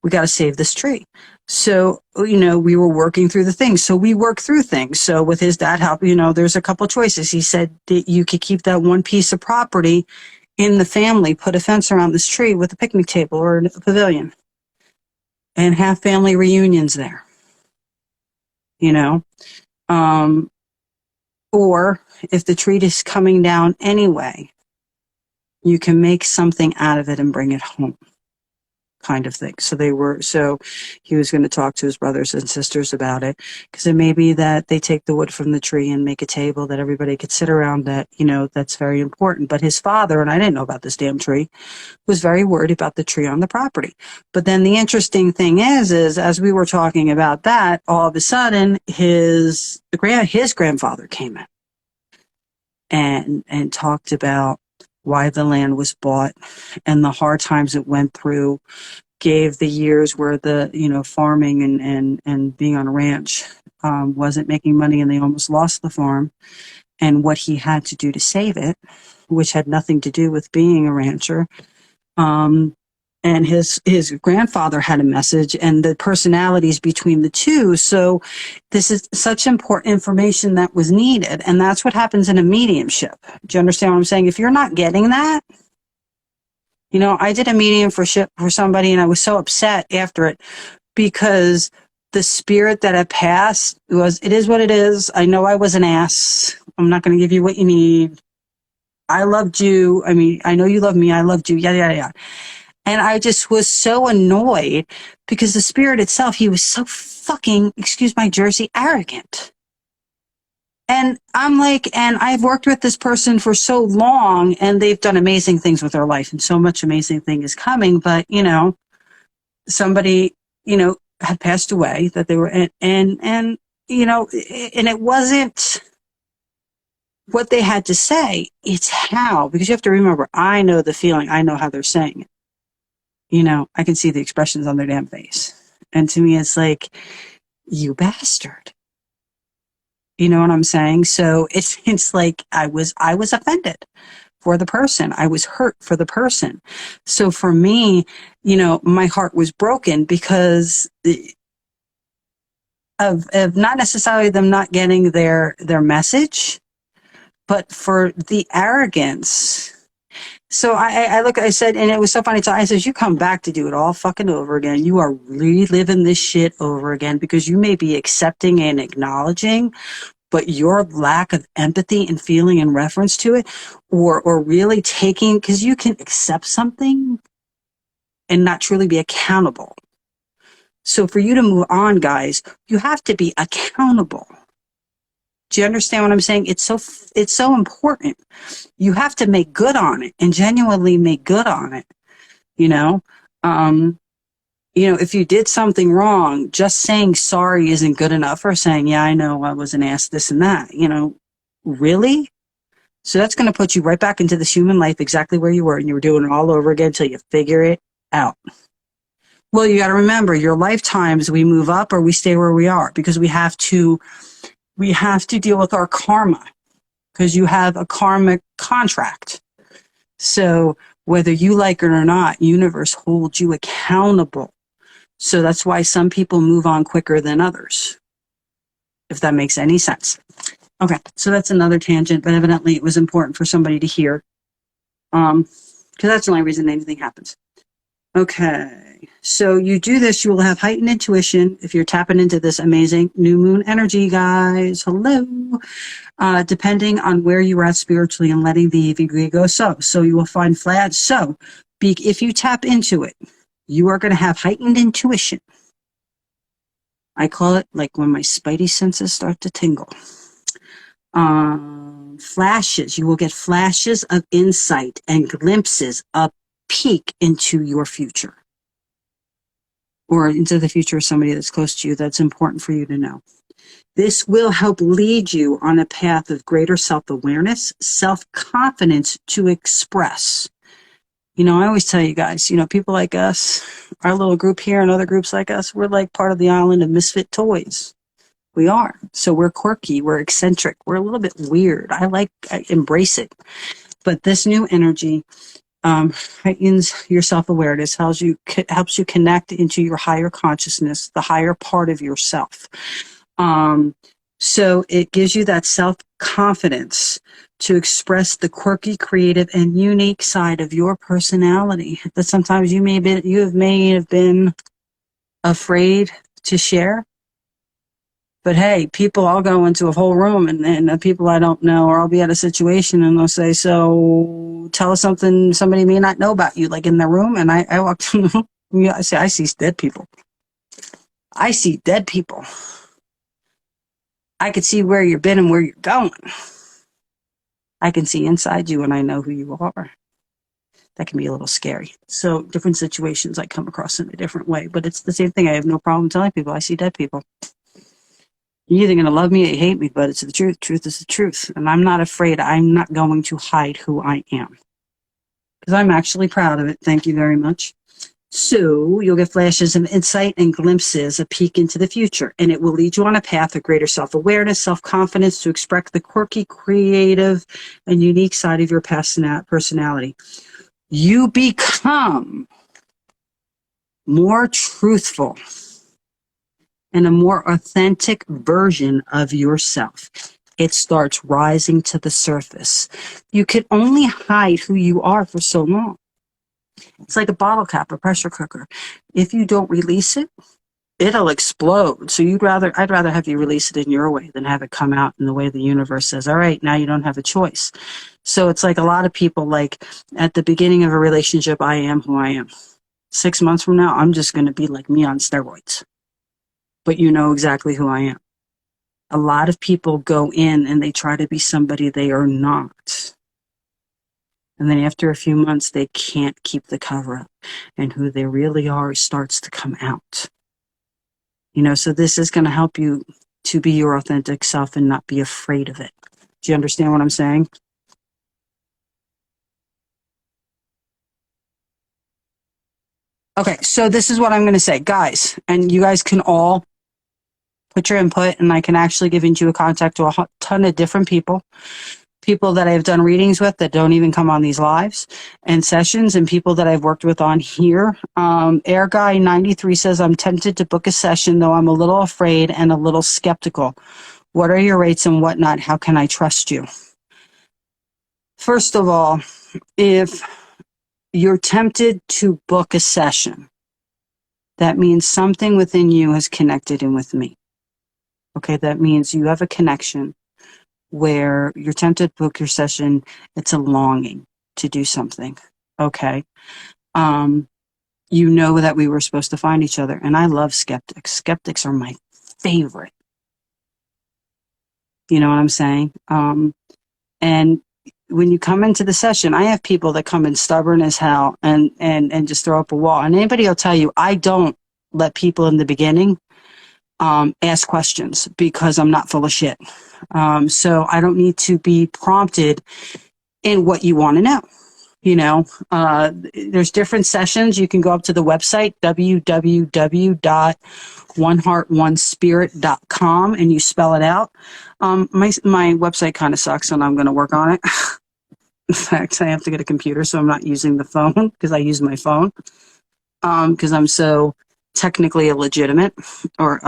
We got to save this tree. So, we were working through the things. So we work through things. So with his dad help, there's a couple choices. He said that you could keep that one piece of property in the family, put a fence around this tree with a picnic table or a pavilion, and have family reunions there, or if the tree is coming down anyway, you can make something out of it and bring it home, kind of thing. So he was going to talk to his brothers and sisters about it, because it may be that they take the wood from the tree and make a table that everybody could sit around, that, that's very important. But his father, and I didn't know about this damn tree, was very worried about the tree on the property. But then the interesting thing is as we were talking about that, all of a sudden his grandfather came in and talked about why the land was bought and the hard times it went through, gave the years where the, farming and being on a ranch wasn't making money, and they almost lost the farm, and what he had to do to save it, which had nothing to do with being a rancher. And his grandfather had a message, and the personalities between the two. So this is such important information that was needed. And that's what happens in a mediumship. Do you understand what I'm saying? If you're not getting that, I did a medium for somebody, and I was so upset after it, because the spirit that had passed it is what it is. I know I was an ass. I'm not going to give you what you need. I loved you. I mean, I know you love me. I loved you. Yada, yada, yada. And I just was so annoyed, because the spirit itself, he was so fucking, excuse my Jersey, arrogant. And I'm like, and I've worked with this person for so long, and they've done amazing things with their life, and so much amazing thing is coming. But, somebody, had passed away that they were, and it wasn't what they had to say. It's how, because you have to remember, I know the feeling. I know how they're saying it. I can see the expressions on their damn face. And to me, it's like, you bastard. You know what I'm saying? So it's like I was offended for the person. I was hurt for the person. So for me, my heart was broken because of not necessarily them not getting their message, but for the arrogance. So I said, and it was so funny. So I said, you come back to do it all fucking over again. You are reliving this shit over again, because you may be accepting and acknowledging, but your lack of empathy and feeling in reference to it, or really taking, because you can accept something and not truly be accountable. So for you to move on, guys, you have to be accountable. Do you understand what I'm saying? It's so important. You have to make good on it, and genuinely make good on it. If you did something wrong, just saying sorry isn't good enough, or saying, yeah, I know I was an ass, this and that, really? So that's going to put you right back into this human life exactly where you were, and you were doing it all over again until you figure it out. Well, you got to remember, your lifetimes, we move up or we stay where we are, because we have to deal with our karma, because you have a karmic contract. So whether you like it or not, universe holds you accountable. So that's why some people move on quicker than others, if that makes any sense. Okay, so that's another tangent, but evidently it was important for somebody to hear, because that's the only reason anything happens. Okay, so you do this, you will have heightened intuition if you're tapping into this amazing new moon energy, guys. Hello. Depending on where you are at spiritually, and letting the ego go. So you will find flat. So if you tap into it, you are going to have heightened intuition. I call it like when my spidey senses start to tingle. Flashes. You will get flashes of insight and glimpses, a peek into your future, or into the future of somebody that's close to you that's important for you to know. This will help lead you on a path of greater self-awareness, self-confidence to express. You know, I always tell you guys, you know, people like us, our little group here and other groups like us, we're like part of the island of misfit toys. We are. So we're quirky, we're eccentric, we're a little bit weird. I embrace it. But this new energy heightens your self-awareness, helps you connect into your higher consciousness, the higher part of yourself. So it gives you that self-confidence to express the quirky, creative, and unique side of your personality that sometimes you may have been afraid to share. But hey, I'll go into a whole room and people I don't know, or I'll be at a situation and they'll say, so tell us something somebody may not know about you, like in the room. And I walk to the room, I say, I see dead people. I see dead people. I could see where you've been and where you're going. I can see inside you and I know who you are. That can be a little scary. So different situations I come across in a different way, but it's the same thing. I have no problem telling people I see dead people. You're either going to love me or hate me, but it's the truth. Truth is the truth. And I'm not afraid. I'm not going to hide who I am, because I'm actually proud of it. Thank you very much. So you'll get flashes of insight and glimpses, a peek into the future, and it will lead you on a path of greater self-awareness, self-confidence to express the quirky, creative, and unique side of your personality. You become more truthful and a more authentic version of yourself. It starts rising to the surface. You can only hide who you are for so long. It's like a bottle cap, a pressure cooker. If you don't release it, it'll explode. So I'd rather have you release it in your way than have it come out in the way the universe says, all right, now you don't have a choice. So it's like a lot of people, like at the beginning of a relationship, I am who I am. 6 months from now, I'm just going to be like me on steroids. But you know exactly who I am. A lot of people go in and they try to be somebody they are not. And then after a few months, they can't keep the cover up. And who they really are starts to come out. You know, so this is going to help you to be your authentic self and not be afraid of it. Do you understand what I'm saying? Okay, so this is what I'm going to say, guys. And you guys can all put your input, and I can actually give you a contact to a ton of different people that I've done readings with that don't even come on these lives and sessions, and people that I've worked with on here. Air Guy 93 says, I'm tempted to book a session, though I'm a little afraid and a little skeptical. What are your rates and whatnot? How can I trust you? First of all, if you're tempted to book a session, that means something within you has connected in with me. Okay, that means you have a connection where you're tempted to book your session. It's a longing to do something. Okay. You know that we were supposed to find each other. And I love skeptics. Skeptics are my favorite. You know what I'm saying? And when you come into the session, I have people that come in stubborn as hell and just throw up a wall. And anybody will tell you, I don't let people in the beginning ask questions, because I'm not full of shit. So I don't need to be prompted in what you want to know. You know, there's different sessions. You can go up to the website, www.oneheartonespirit.com, and you spell it out. My website kind of sucks, and I'm going to work on it. In fact, I have to get a computer, so I'm not using the phone, because I use my phone, because I'm so technically illegitimate, or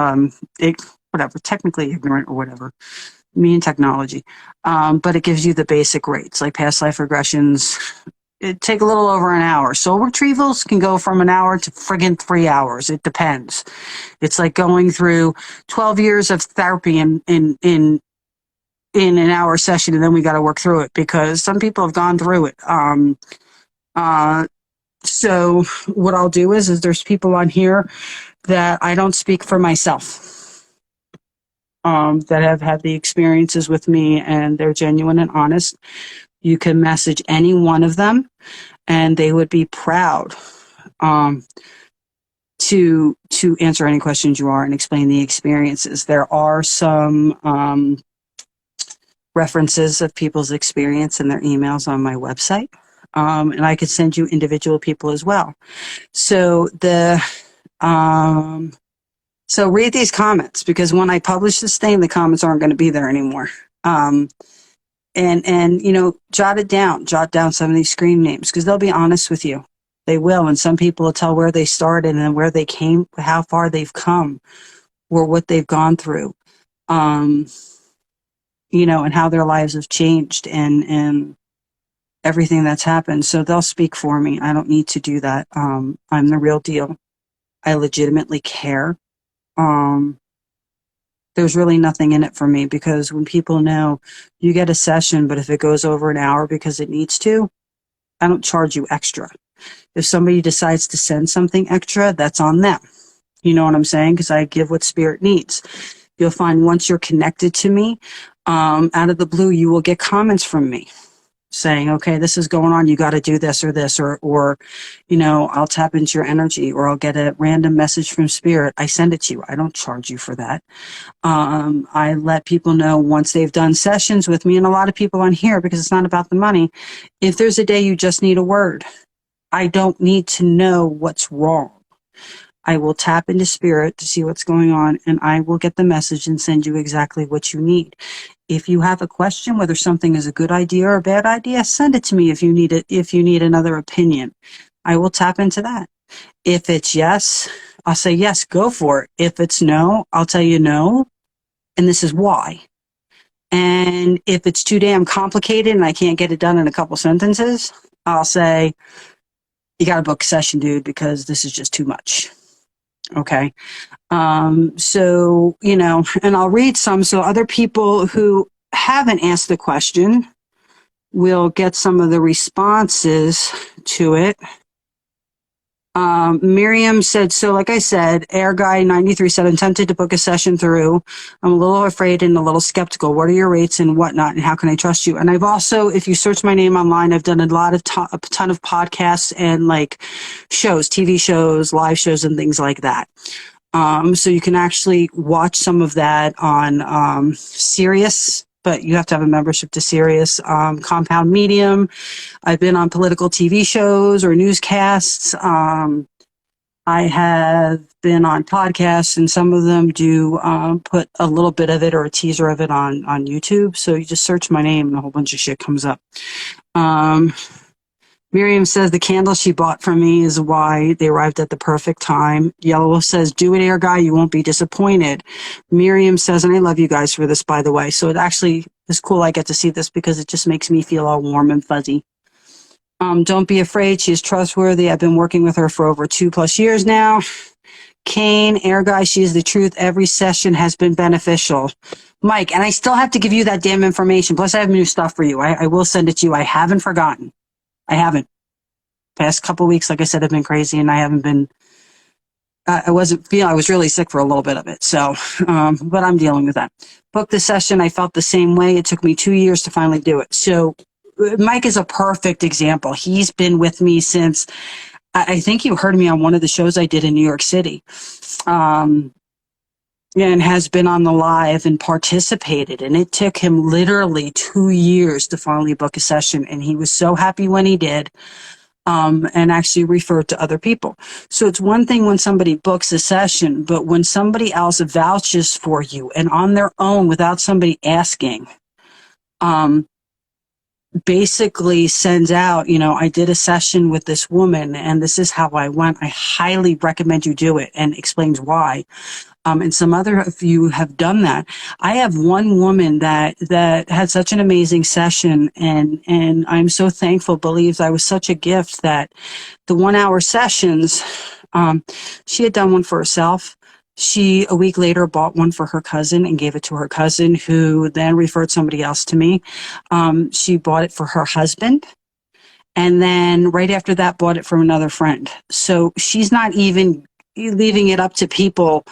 technically ignorant, or whatever. Me and technology. But it gives you the basic rates, like past life regressions. It take a little over an hour. Soul retrievals can go from an hour to friggin' 3 hours. It depends. It's like going through 12 years of therapy in an hour session, and then we got to work through it, because some people have gone through it. So what I'll do is there's people on here that I don't speak for myself. that have had the experiences with me, and they're genuine and honest. You can message any one of them, and they would be proud to answer any questions you are and explain the experiences. There are some references of people's experience in their emails on my website, and I could send you individual people as well. So so read these comments, because when I publish this thing, the comments aren't going to be there anymore. And you know, jot down some of these screen names, because they'll be honest with you. They will. And some people will tell where they started and where they came, how far they've come, or what they've gone through, you know, and how their lives have changed, and everything that's happened. So they'll speak for me. I don't need to do that. I'm the real deal. I legitimately care. There's really nothing in it for me, because when people know you get a session, but if it goes over an hour because it needs to, I don't charge you extra. If somebody decides to send something extra, that's on them. You know what I'm saying? Because I give what spirit needs. You'll find once you're connected to me, out of the blue, you will get comments from me saying, okay, this is going on, you got to do this, or, you know, I'll tap into your energy, or I'll get a random message from spirit. I send it to you. I don't charge you for that. I let people know once they've done sessions with me, and a lot of people on here, because it's not about the money. If there's a day you just need a word, I don't need to know what's wrong. I will tap into spirit to see what's going on, and I will get the message and send you exactly what you need. If you have a question, whether something is a good idea or a bad idea, send it to me if you need it. If you need another opinion, I will tap into that. If it's yes, I'll say yes, go for it. If it's no, I'll tell you no, and this is why. And if it's too damn complicated and I can't get it done in a couple sentences, I'll say, you got to book a session, dude, because this is just too much. Okay. So, you know, and I'll read some so other people who haven't asked the question will get some of the responses to it. Miriam said, so like I said, Air Guy 93 said, I'm tempted to book a session through. I'm a little afraid and a little skeptical. What are your rates and whatnot, and how can I trust you? And I've also, if you search my name online, I've done a ton of podcasts and like shows, TV shows, live shows, and things like that. So you can actually watch some of that on Sirius, but you have to have a membership to Sirius. Compound Medium. I've been on political TV shows or newscasts. I have been on podcasts, and some of them do put a little bit of it or a teaser of it on YouTube. So you just search my name and a whole bunch of shit comes up. Miriam says the candle she bought from me is why they arrived at the perfect time. Yellow says, do it, Air Guy. You won't be disappointed. Miriam says, and I love you guys for this, by the way. So it actually is cool I get to see this, because it just makes me feel all warm and fuzzy. Don't be afraid. She is trustworthy. I've been working with her for over 2+ years now. Kane, Air Guy, she is the truth. Every session has been beneficial. Mike, and I still have to give you that damn information. Plus, I have new stuff for you. I will send it to you. I haven't forgotten. I haven't. Past couple of weeks, like I said, have been crazy, and I haven't been, I was really sick for a little bit of it. So, but I'm dealing with that. Booked the session. I felt the same way. It took me 2 years to finally do it. So Mike is a perfect example. He's been with me since, I think you heard me on one of the shows I did in New York City. And has been on the live and participated. And it took him literally 2 years to finally book a session. And he was so happy when he did, and actually referred to other people. So it's one thing when somebody books a session, but when somebody else vouches for you and on their own without somebody asking, basically sends out, you know, I did a session with this woman and this is how I went. I highly recommend you do it, and explains why. And some other of you have done that. I have one woman that had such an amazing session, and I'm so thankful, believes I was such a gift that the 1 hour sessions, she had done one for herself. She, a week later, bought one for her cousin and gave it to her cousin, who then referred somebody else to me. She bought it for her husband. And then right after that, bought it from another friend. So she's not even leaving it up to people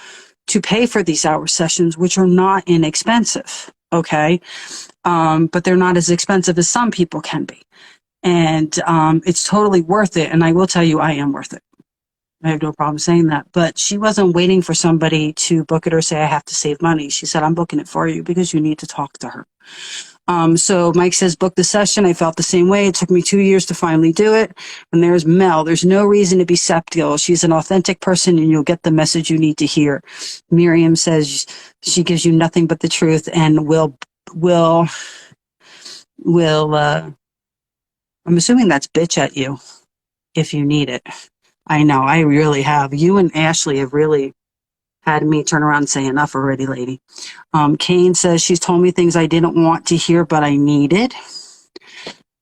to pay for these hour sessions, which are not inexpensive. Okay. But they're not as expensive as some people can be. And it's totally worth it. And I will tell you, I am worth it. I have no problem saying that. But she wasn't waiting for somebody to book it or say, I have to save money. She said, I'm booking it for you because you need to talk to her. So Mike says, book the session. I felt the same way. It took me 2 years to finally do it. And there's Mel. There's no reason to be skeptical. She's an authentic person and you'll get the message you need to hear. Miriam says she gives you nothing but the truth and will, I'm assuming that's bitch at you if you need it. I know, I really have. You and Ashley have really had me turn around and say enough already, lady. Kane says she's told me things I didn't want to hear, but I needed.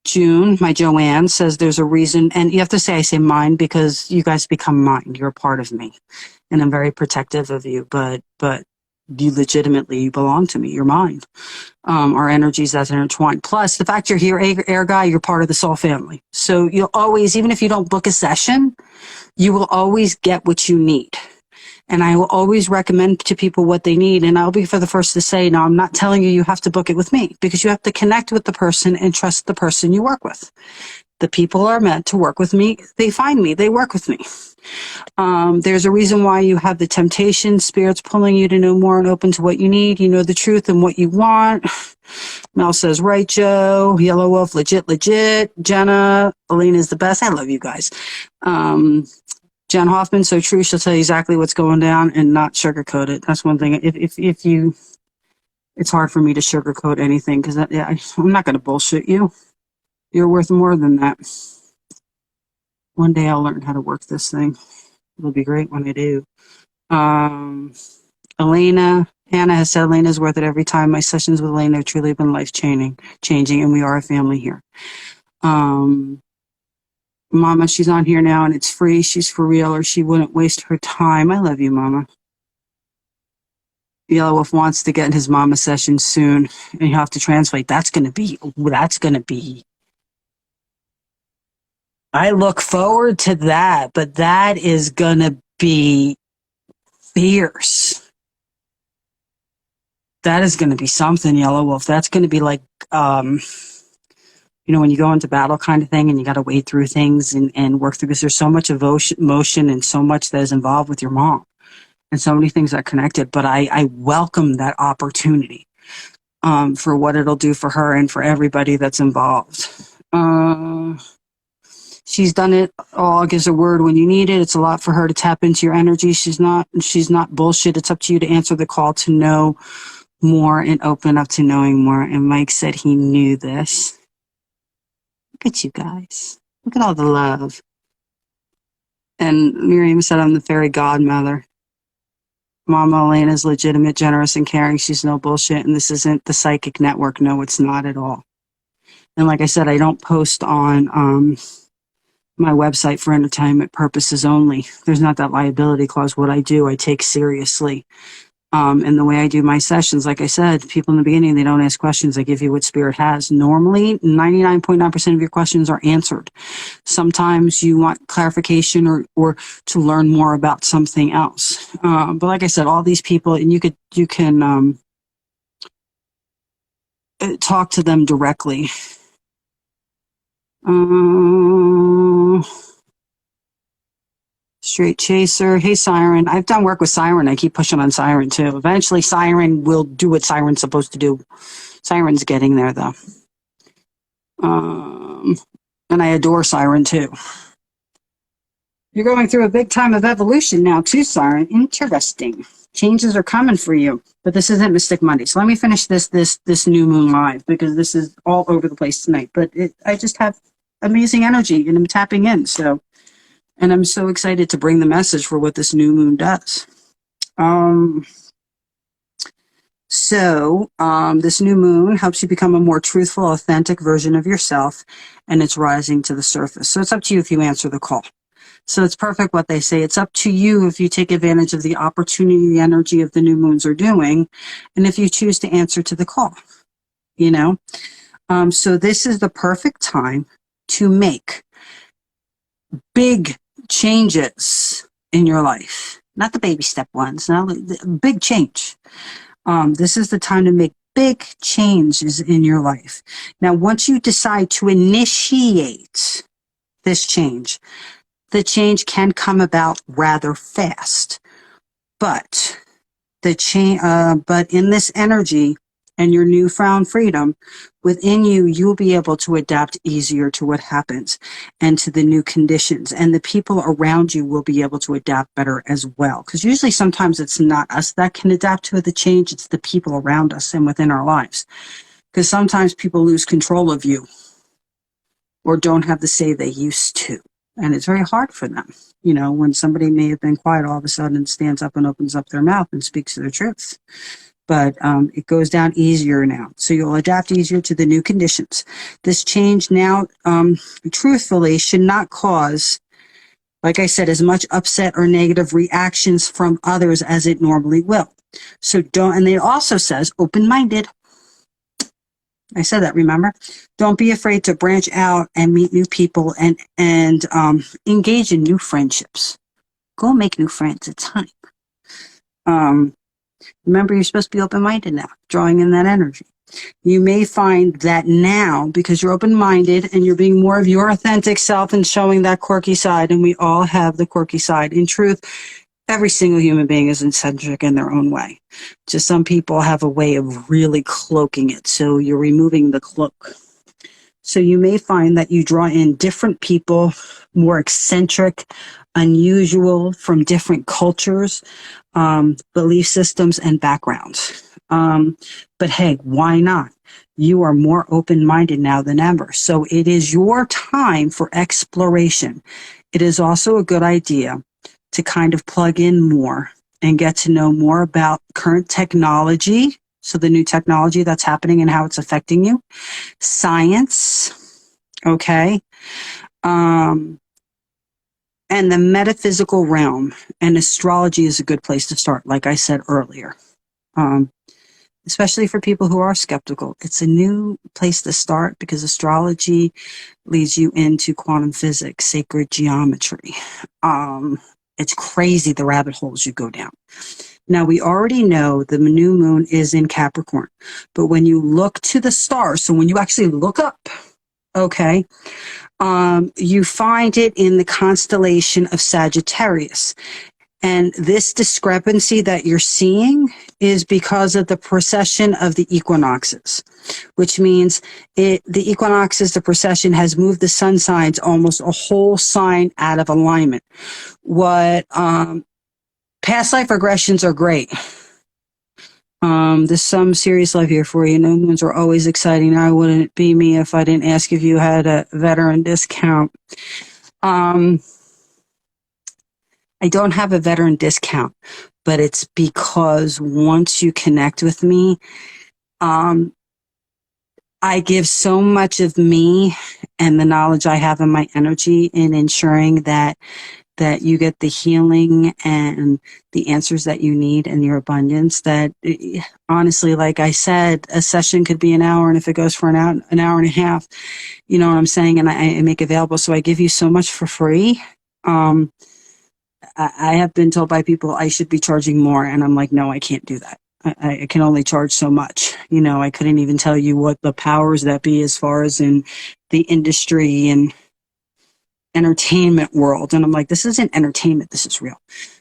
June, my Joanne, says there's a reason. And you have to say I say mine because you guys become mine. You're a part of me. And I'm very protective of you, but you legitimately belong to me. You're mine. Our energies that's intertwined. Plus, the fact you're here, air guy, you're part of the soul family. So you'll always, even if you don't book a session, you will always get what you need. And I will always recommend to people what they need. And I'll be for the first to say, no, I'm not telling you have to book it with me because you have to connect with the person and trust the person you work with. The people are meant to work with me. They find me. They work with me. There's a reason why you have the temptation, spirits pulling you to know more and open to what you need. You know the truth and what you want. Mel says, right, Joe. Yellow Wolf, legit. Jenna, Elena's the best. I love you guys. Jen Hoffman, so true. She'll tell you exactly what's going down and not sugarcoat it. That's one thing. If you, it's hard for me to sugarcoat anything because I'm not going to bullshit you. You're worth more than that. One day I'll learn how to work this thing. It'll be great when I do. Elena, Hannah has said Elena's worth it every time. My sessions with Elena have truly been life-changing, and we are a family here. Mama, she's on here now and it's free. She's for real or she wouldn't waste her time. I love you, Mama. Yellow Wolf wants to get in his mama session soon and you have to translate. That's going to be. I look forward to that, but that is going to be fierce. That is going to be something, Yellow Wolf. That's going to be like, when you go into battle kind of thing and you got to wade through things and work through because there's so much emotion and so much that is involved with your mom and so many things that are connected. But I welcome that opportunity for what it'll do for her and for everybody that's involved. She's done it all, gives a word when you need it. It's a lot for her to tap into your energy. She's not bullshit. It's up to you to answer the call to know more and open up to knowing more. And Mike said he knew this. Look at you guys. Look at all the love. And Miriam said, I'm the fairy godmother. Mama Elena's legitimate, generous, and caring. She's no bullshit. And this isn't the psychic network. No, it's not at all. And like I said, I don't post on my website for entertainment purposes only. There's not that liability clause. What I do, I take seriously. And the way I do my sessions, like I said, people in the beginning, they don't ask questions. I give you what spirit has. Normally, 99.9% of your questions are answered. Sometimes you want clarification or to learn more about something else. But like I said, all these people, and you can talk to them directly. Straight Chaser. Hey, Siren. I've done work with Siren. I keep pushing on Siren, too. Eventually, Siren will do what Siren's supposed to do. Siren's getting there, though. And I adore Siren, too. You're going through a big time of evolution now, too, Siren. Interesting. Changes are coming for you. But this isn't Mystic Monday. So let me finish this new moon live, because this is all over the place tonight. But I just have amazing energy, and I'm tapping in, so... And I'm so excited to bring the message for what this new moon does. This new moon helps you become a more truthful, authentic version of yourself, and it's rising to the surface. So it's up to you if you answer the call. So it's perfect what they say. It's up to you if you take advantage of the opportunity, the energy of the new moons are doing, and if you choose to answer to the call, So this is the perfect time to make big changes in your life. not the baby step ones, not the big change. This is the time to make big changes in your life. Now, once you decide to initiate this change, the change can come about rather fast. But but in this energy and your newfound freedom within you, you'll be able to adapt easier to what happens and to the new conditions. And the people around you will be able to adapt better as well. Because usually sometimes it's not us that can adapt to the change, it's the people around us and within our lives. Because sometimes people lose control of you or don't have the say they used to. And it's very hard for them. You know, when somebody may have been quiet, all of a sudden stands up and opens up their mouth and speaks their truth. But it goes down easier now. So you'll adapt easier to the new conditions. This change now, truthfully, should not cause, like I said, as much upset or negative reactions from others as it normally will. So don't, and it also says open-minded. I said that, remember? Don't be afraid to branch out and meet new people and engage in new friendships. Go make new friends. It's time. Remember, you're supposed to be open-minded now, drawing in that energy. You may find that now, because you're open-minded and you're being more of your authentic self and showing that quirky side, and we all have the quirky side. In truth, every single human being is eccentric in their own way. Just some people have a way of really cloaking it, so you're removing the cloak. So you may find that you draw in different people, more eccentric, unusual, from different cultures, belief systems, and backgrounds. But hey, why not? You are more open-minded now than ever. So it is your time for exploration. It is also a good idea to kind of plug in more and get to know more about current technology. So the new technology that's happening and how it's affecting you. Science, okay? And the metaphysical realm, and astrology is a good place to start, like I said earlier. Especially for people who are skeptical. It's a new place to start because astrology leads you into quantum physics, sacred geometry. It's crazy the rabbit holes you go down. Now, we already know the new moon is in Capricorn, but when you look to the stars, so when you actually look up, okay, you find it in the constellation of Sagittarius. And this discrepancy that you're seeing is because of the precession of the equinoxes, which means the equinoxes, the precession has moved the sun signs almost a whole sign out of alignment. What past life regressions are great. There's some serious love here for you. New moons are always exciting. Now, it wouldn't be me if I didn't ask if you had a veteran discount. I don't have a veteran discount, but it's because once you connect with me, I give so much of me and the knowledge I have in my energy in ensuring that you get the healing and the answers that you need and your abundance that honestly, like I said, a session could be an hour, and if it goes for an hour and a half, you know what I'm saying? And I make available. So I give you so much for free. I have been told by people I should be charging more, and I'm like, no, I can't do that. I can only charge so much. You know, I couldn't even tell you what the powers that be as far as in the industry and entertainment world. And I'm like, this isn't entertainment. This is real.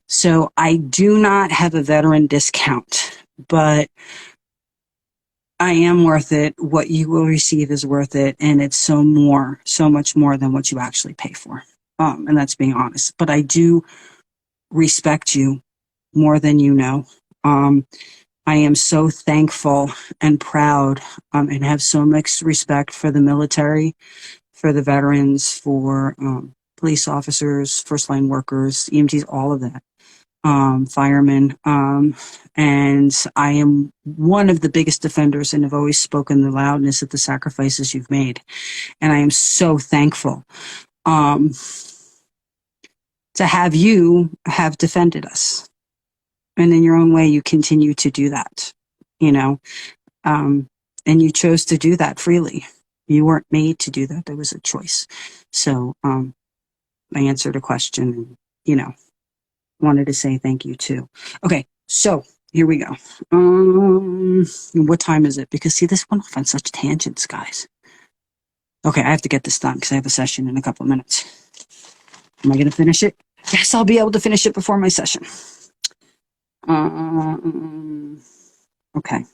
So I do not have a veteran discount, but I am worth it. What you will receive is worth it. And it's so much more than what you actually pay for. And that's being honest. But I do respect you more than you know. I am so thankful and proud and have so much respect for the military, for the veterans, for police officers, first line workers, EMTs, all of that, firemen. And I am one of the biggest defenders and have always spoken the loudness of the sacrifices you've made. And I am so thankful to have you have defended us. And in your own way, you continue to do that, you know, and you chose to do that freely. You weren't made to do that. There was a choice. So I answered a question, you know, wanted to say thank you too. Okay, so here we go. What time is it? Because see, this went off on such tangents, guys. Okay, I have to get this done because I have a session in a couple of minutes. Am I going to finish it? Yes, I'll be able to finish it before my session. Okay.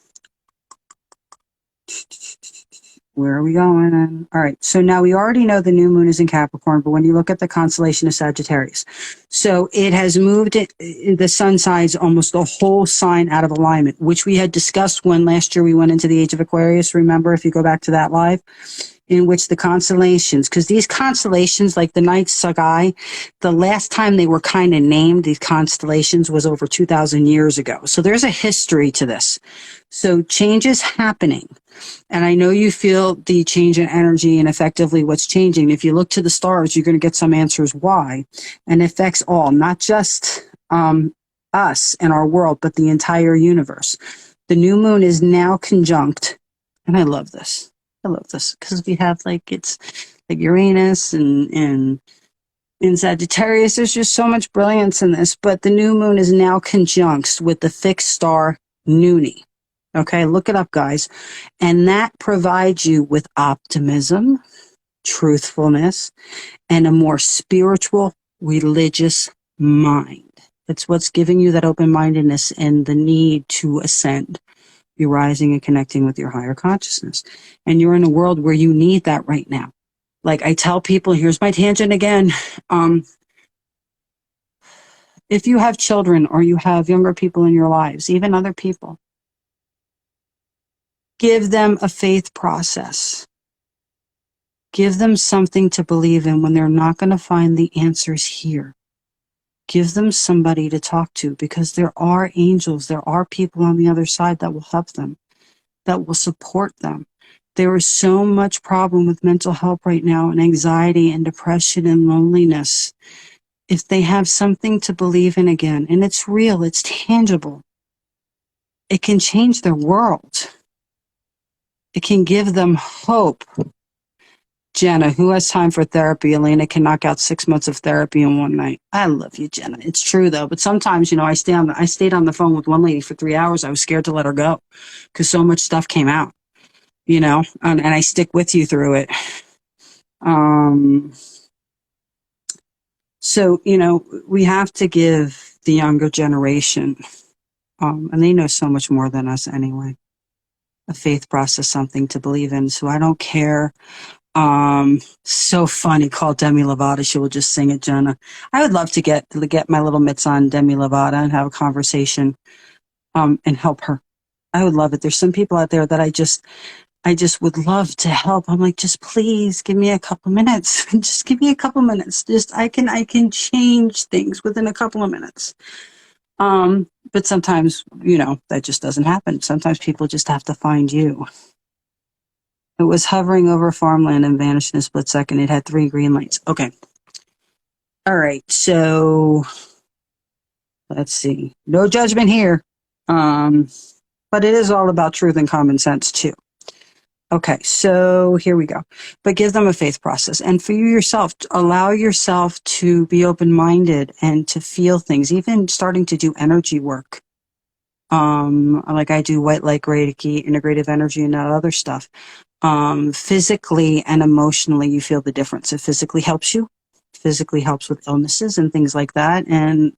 Where are we going? All right. So now we already know the new moon is in Capricorn, but when you look at the constellation of Sagittarius, so it has moved the sun signs almost the whole sign out of alignment, which we had discussed when last year we went into the age of Aquarius. Remember, if you go back to that live, in which the constellations, because these constellations, like the night sky, the last time they were kind of named, these constellations, was over 2,000 years ago. So there's a history to this. So change is happening. And I know you feel the change in energy and effectively what's changing. If you look to the stars, you're going to get some answers why. And it affects all, not just us and our world, but the entire universe. The new moon is now conjunct, and I love this. I love this because we have it's like Uranus and in Sagittarius. There's just so much brilliance in this, but the new moon is now conjunct with the fixed star Noonie. Okay, look it up, guys. And that provides you with optimism, truthfulness, and a more spiritual, religious mind. It's what's giving you that open-mindedness and the need to ascend. You're rising and connecting with your higher consciousness. And you're in a world where you need that right now. Like I tell people, here's my tangent again. If you have children or you have younger people in your lives, even other people, give them a faith process. Give them something to believe in when they're not going to find the answers here. Give them somebody to talk to because there are angels, there are people on the other side that will help them, that will support them. There is so much problem with mental health right now and anxiety and depression and loneliness. If they have something to believe in again, and it's real, it's tangible, it can change their world. It can give them hope. Jenna, who has time for therapy? Elena can knock out 6 months of therapy in one night. I love you, Jenna. It's true though. But sometimes, I stayed on the phone with one lady for 3 hours. I was scared to let her go because so much stuff came out, and I stick with you through it. So, we have to give the younger generation, and they know so much more than us anyway, a faith process, something to believe in. So I don't care. So funny. Call Demi Lovato. She will just sing it, Jenna. I would love to get my little mitts on Demi Lovato and have a conversation, and help her. I would love it. There's some people out there that I just would love to help. I'm like, just please give me a couple minutes. Just give me a couple minutes. I can change things within a couple of minutes. But sometimes, that just doesn't happen. Sometimes people just have to find you. It was hovering over farmland and vanished in a split second. It had 3 green lights. Okay. All right. So let's see. No judgment here. But it is all about truth and common sense too. Okay. So here we go. But give them a faith process. And for you yourself, allow yourself to be open-minded and to feel things, even starting to do energy work. Like I do white light Reiki, integrative energy, and that other stuff. Physically and emotionally, you feel the difference. It physically helps you. Physically helps with illnesses and things like that. And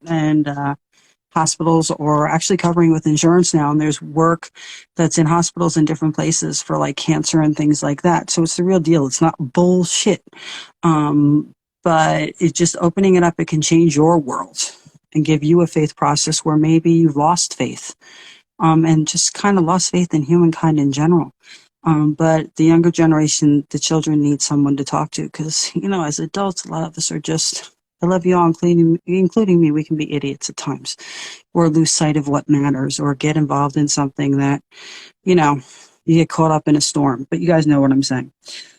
hospitals are actually covering with insurance now. And there's work that's in hospitals in different places for like cancer and things like that. So it's the real deal. It's not bullshit. But it's just opening it up. It can change your world and give you a faith process where maybe you've lost faith, and just kind of lost faith in humankind in general. But the younger generation, the children need someone to talk to because, as adults, a lot of us are just, I love you all, including me, we can be idiots at times or lose sight of what matters or get involved in something that, you get caught up in a storm. But you guys know what I'm saying.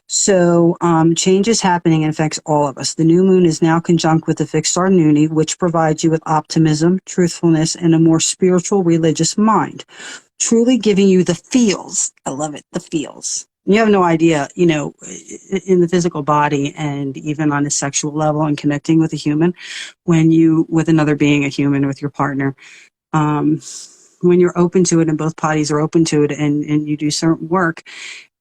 So change is happening and affects all of us. The new moon is now conjunct with the fixed star Noonie, which provides you with optimism, truthfulness, and a more spiritual, religious mind. Truly giving you the feels. I love it, the feels. You have no idea, you know, in the physical body and even on a sexual level and connecting with a human, when you, with another being, a human, with your partner, um, when you're open to it and both parties are open to it and you do certain work,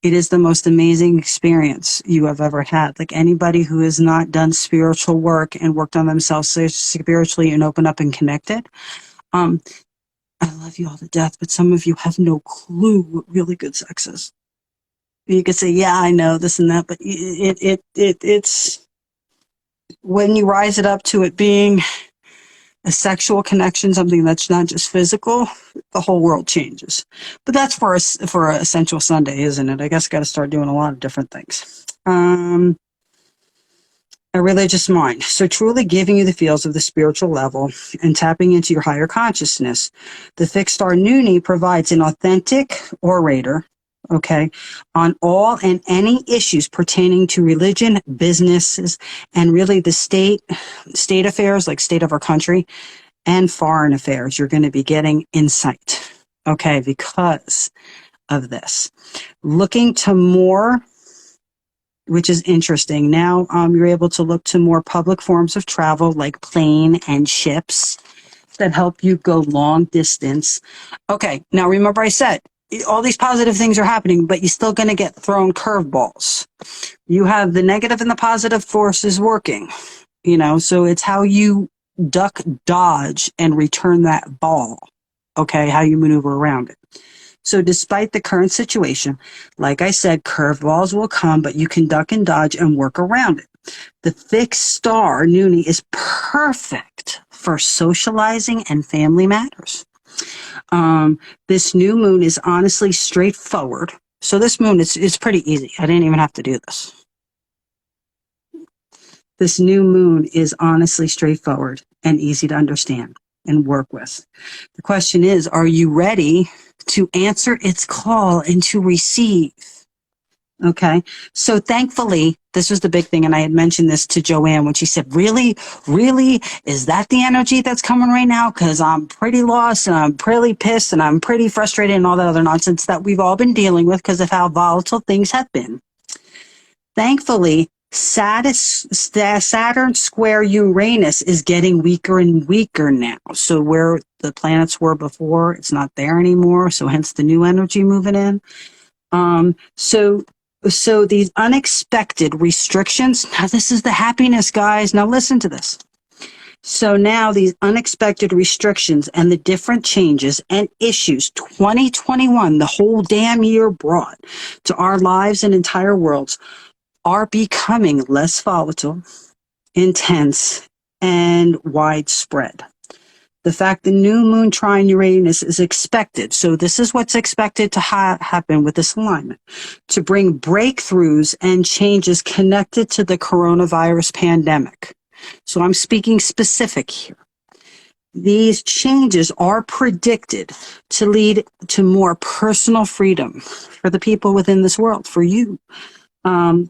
it is the most amazing experience you have ever had. Like anybody who has not done spiritual work and worked on themselves spiritually and open up and connected, um, I love you all to death, but some of you have no clue what really good sex is. You could say, yeah, I know this and that, but it's when you rise it up to it being a sexual connection, something that's not just physical, the whole world changes. But that's for a Essential Sunday, isn't it? I guess I got to start doing a lot of different things. A religious mind. So truly giving you the feels of the spiritual level and tapping into your higher consciousness. The fixed star Noonie provides an authentic orator, okay, on all and any issues pertaining to religion, businesses, and really the state affairs, like state of our country, and foreign affairs. You're going to be getting insight, okay, because of this. Looking to more, which is interesting. Now you're able to look to more public forms of travel like plane and ships that help you go long distance. Okay, now remember I said, all these positive things are happening, but you're still going to get thrown curveballs. You have the negative and the positive forces working, you know, so it's how you duck, dodge, and return that ball, okay, how you maneuver around it. So despite the current situation, like I said, curveballs will come, but you can duck and dodge and work around it. The fixed star Noonie is perfect for socializing and family matters. This new moon is honestly straightforward. So this moon is pretty easy. I didn't even have to do this. This new moon is honestly straightforward and easy to understand and work with. The question is, are you ready to answer its call and to receive? Okay. So thankfully, this was the big thing. And I had mentioned this to Joanne when she said, really, is that the energy that's coming right now? Cause I'm pretty lost and I'm pretty pissed and I'm pretty frustrated and all that other nonsense that we've all been dealing with because of how volatile things have been. Thankfully, Saturn square Uranus is getting weaker and weaker now. So where the planets were before, it's not there anymore. So hence the new energy moving in. So these unexpected restrictions, now this is the happiness, guys. Now listen to this. So now these unexpected restrictions and the different changes and issues 2021, the whole damn year brought to our lives and entire worlds are becoming less volatile, intense, and widespread. The fact the new moon trine Uranus is expected, so this is what's expected to happen with this alignment, to bring breakthroughs and changes connected to the coronavirus pandemic. So I'm speaking specific here. These changes are predicted to lead to more personal freedom for the people within this world, for you.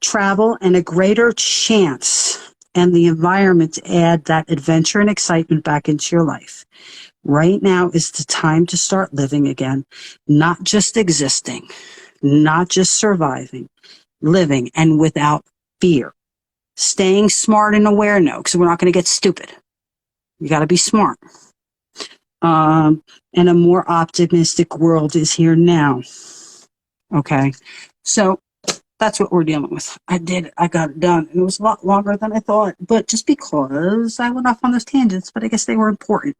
Travel and a greater chance and the environment to add that adventure and excitement back into your life. Right now is the time to start living again, not just existing, not just surviving, living and without fear. Staying smart and aware, no, because we're not going to get stupid. You got to be smart. And a more optimistic world is here now. Okay. So that's what we're dealing with. I got it done. And it was a lot longer than I thought, but just because I went off on those tangents, but I guess they were important.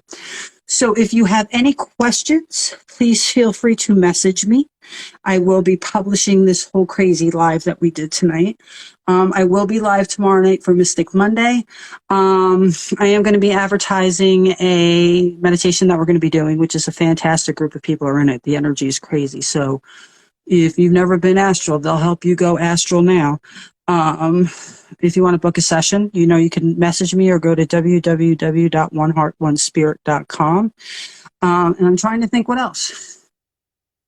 So if you have any questions, please feel free to message me. I will be publishing this whole crazy live that we did tonight. I will be live tomorrow night for Mystic Monday. I am going to be advertising a meditation that we're going to be doing, which is a fantastic group of people are in it. The energy is crazy. So if you've never been astral, they'll help you go astral now. If you want to book a session, you know, you can message me or go to www.oneheartonespirit.com. And I'm trying to think what else.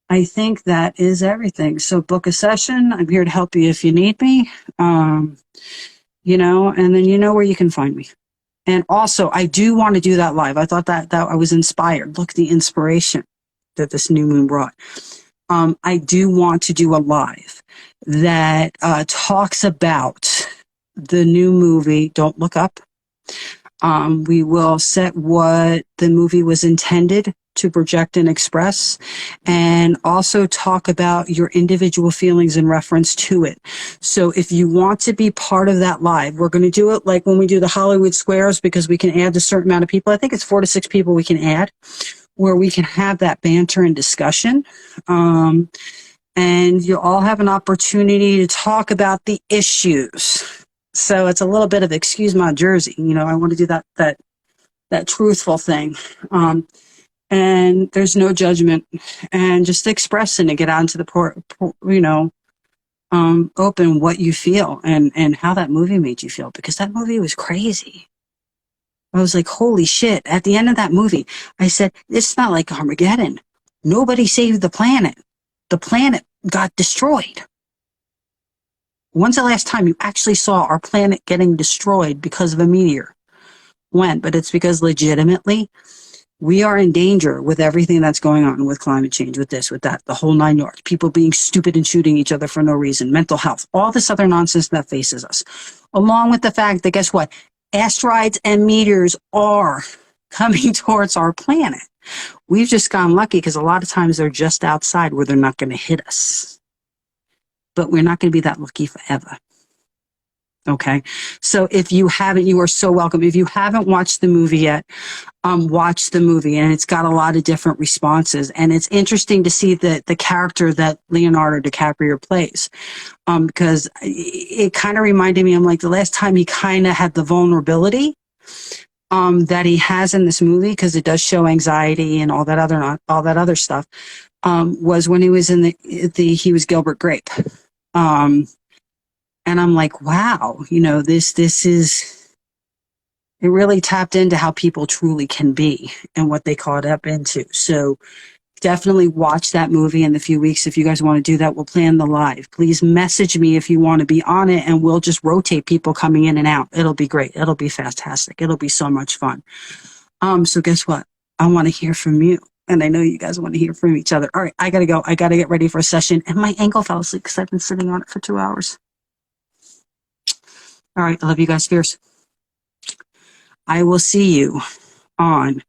I think that is everything. So book a session. I'm here to help you if you need me. You know, and then you know where you can find me. And also, I do want to do that live. I thought that I was inspired. Look, the inspiration that this new moon brought. I do want to do a live that talks about the new movie, Don't Look Up. We will set what the movie was intended to project and express, and also talk about your individual feelings in reference to it. So if you want to be part of that live, we're going to do it like when we do the Hollywood Squares, because we can add a certain amount of people. I think it's 4 to 6 people we can add, where we can have that banter and discussion. And you'll all have an opportunity to talk about the issues. So it's a little bit of excuse my Jersey. You know, I want to do that truthful thing. And there's no judgment, and just expressing to get out into the open what you feel and how that movie made you feel, because that movie was crazy. I was like, holy shit. At the end of that movie, I said, it's not like Armageddon. Nobody saved the planet. The planet got destroyed. When's the last time you actually saw our planet getting destroyed because of a meteor? When? But it's because legitimately we are in danger with everything that's going on with climate change, with this, with that, the whole 9 yards, people being stupid and shooting each other for no reason, mental health, all this other nonsense that faces us. Along with the fact that, guess what? Asteroids and meteors are coming towards our planet. We've just gotten lucky because a lot of times they're just outside where they're not going to hit us. But we're not going to be that lucky forever. Okay. So if you haven't, you are so welcome. If you haven't watched the movie yet, watch the movie, and it's got a lot of different responses. And it's interesting to see the character that Leonardo DiCaprio plays. Because it kind of reminded me, I'm like, the last time he kind of had the vulnerability, that he has in this movie, because it does show anxiety and all that other stuff, was when he was in he was Gilbert Grape. And I'm like, wow, this is, it really tapped into how people truly can be and what they caught up into. So definitely watch that movie in a few weeks. If you guys want to do that, we'll plan the live. Please message me if you want to be on it, and we'll just rotate people coming in and out. It'll be great. It'll be fantastic. It'll be so much fun. So guess what? I want to hear from you. And I know you guys want to hear from each other. All right, I got to go. I got to get ready for a session. And my ankle fell asleep because I've been sitting on it for 2 hours. All right, I love you guys fierce. I will see you on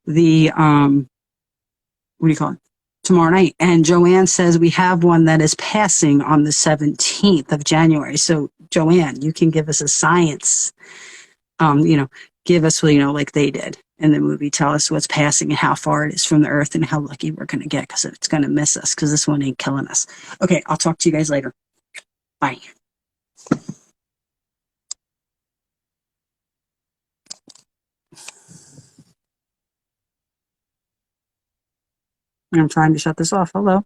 the, what do you call it? Tomorrow night. And Joanne says we have one that is passing on the 17th of January. So Joanne, you can give us a science, give us, like they did in the movie, tell us what's passing and how far it is from the earth and how lucky we're going to get, because it's going to miss us, because this one ain't killing us. Okay, I'll talk to you guys later. Bye. I'm trying to shut this off. Hello.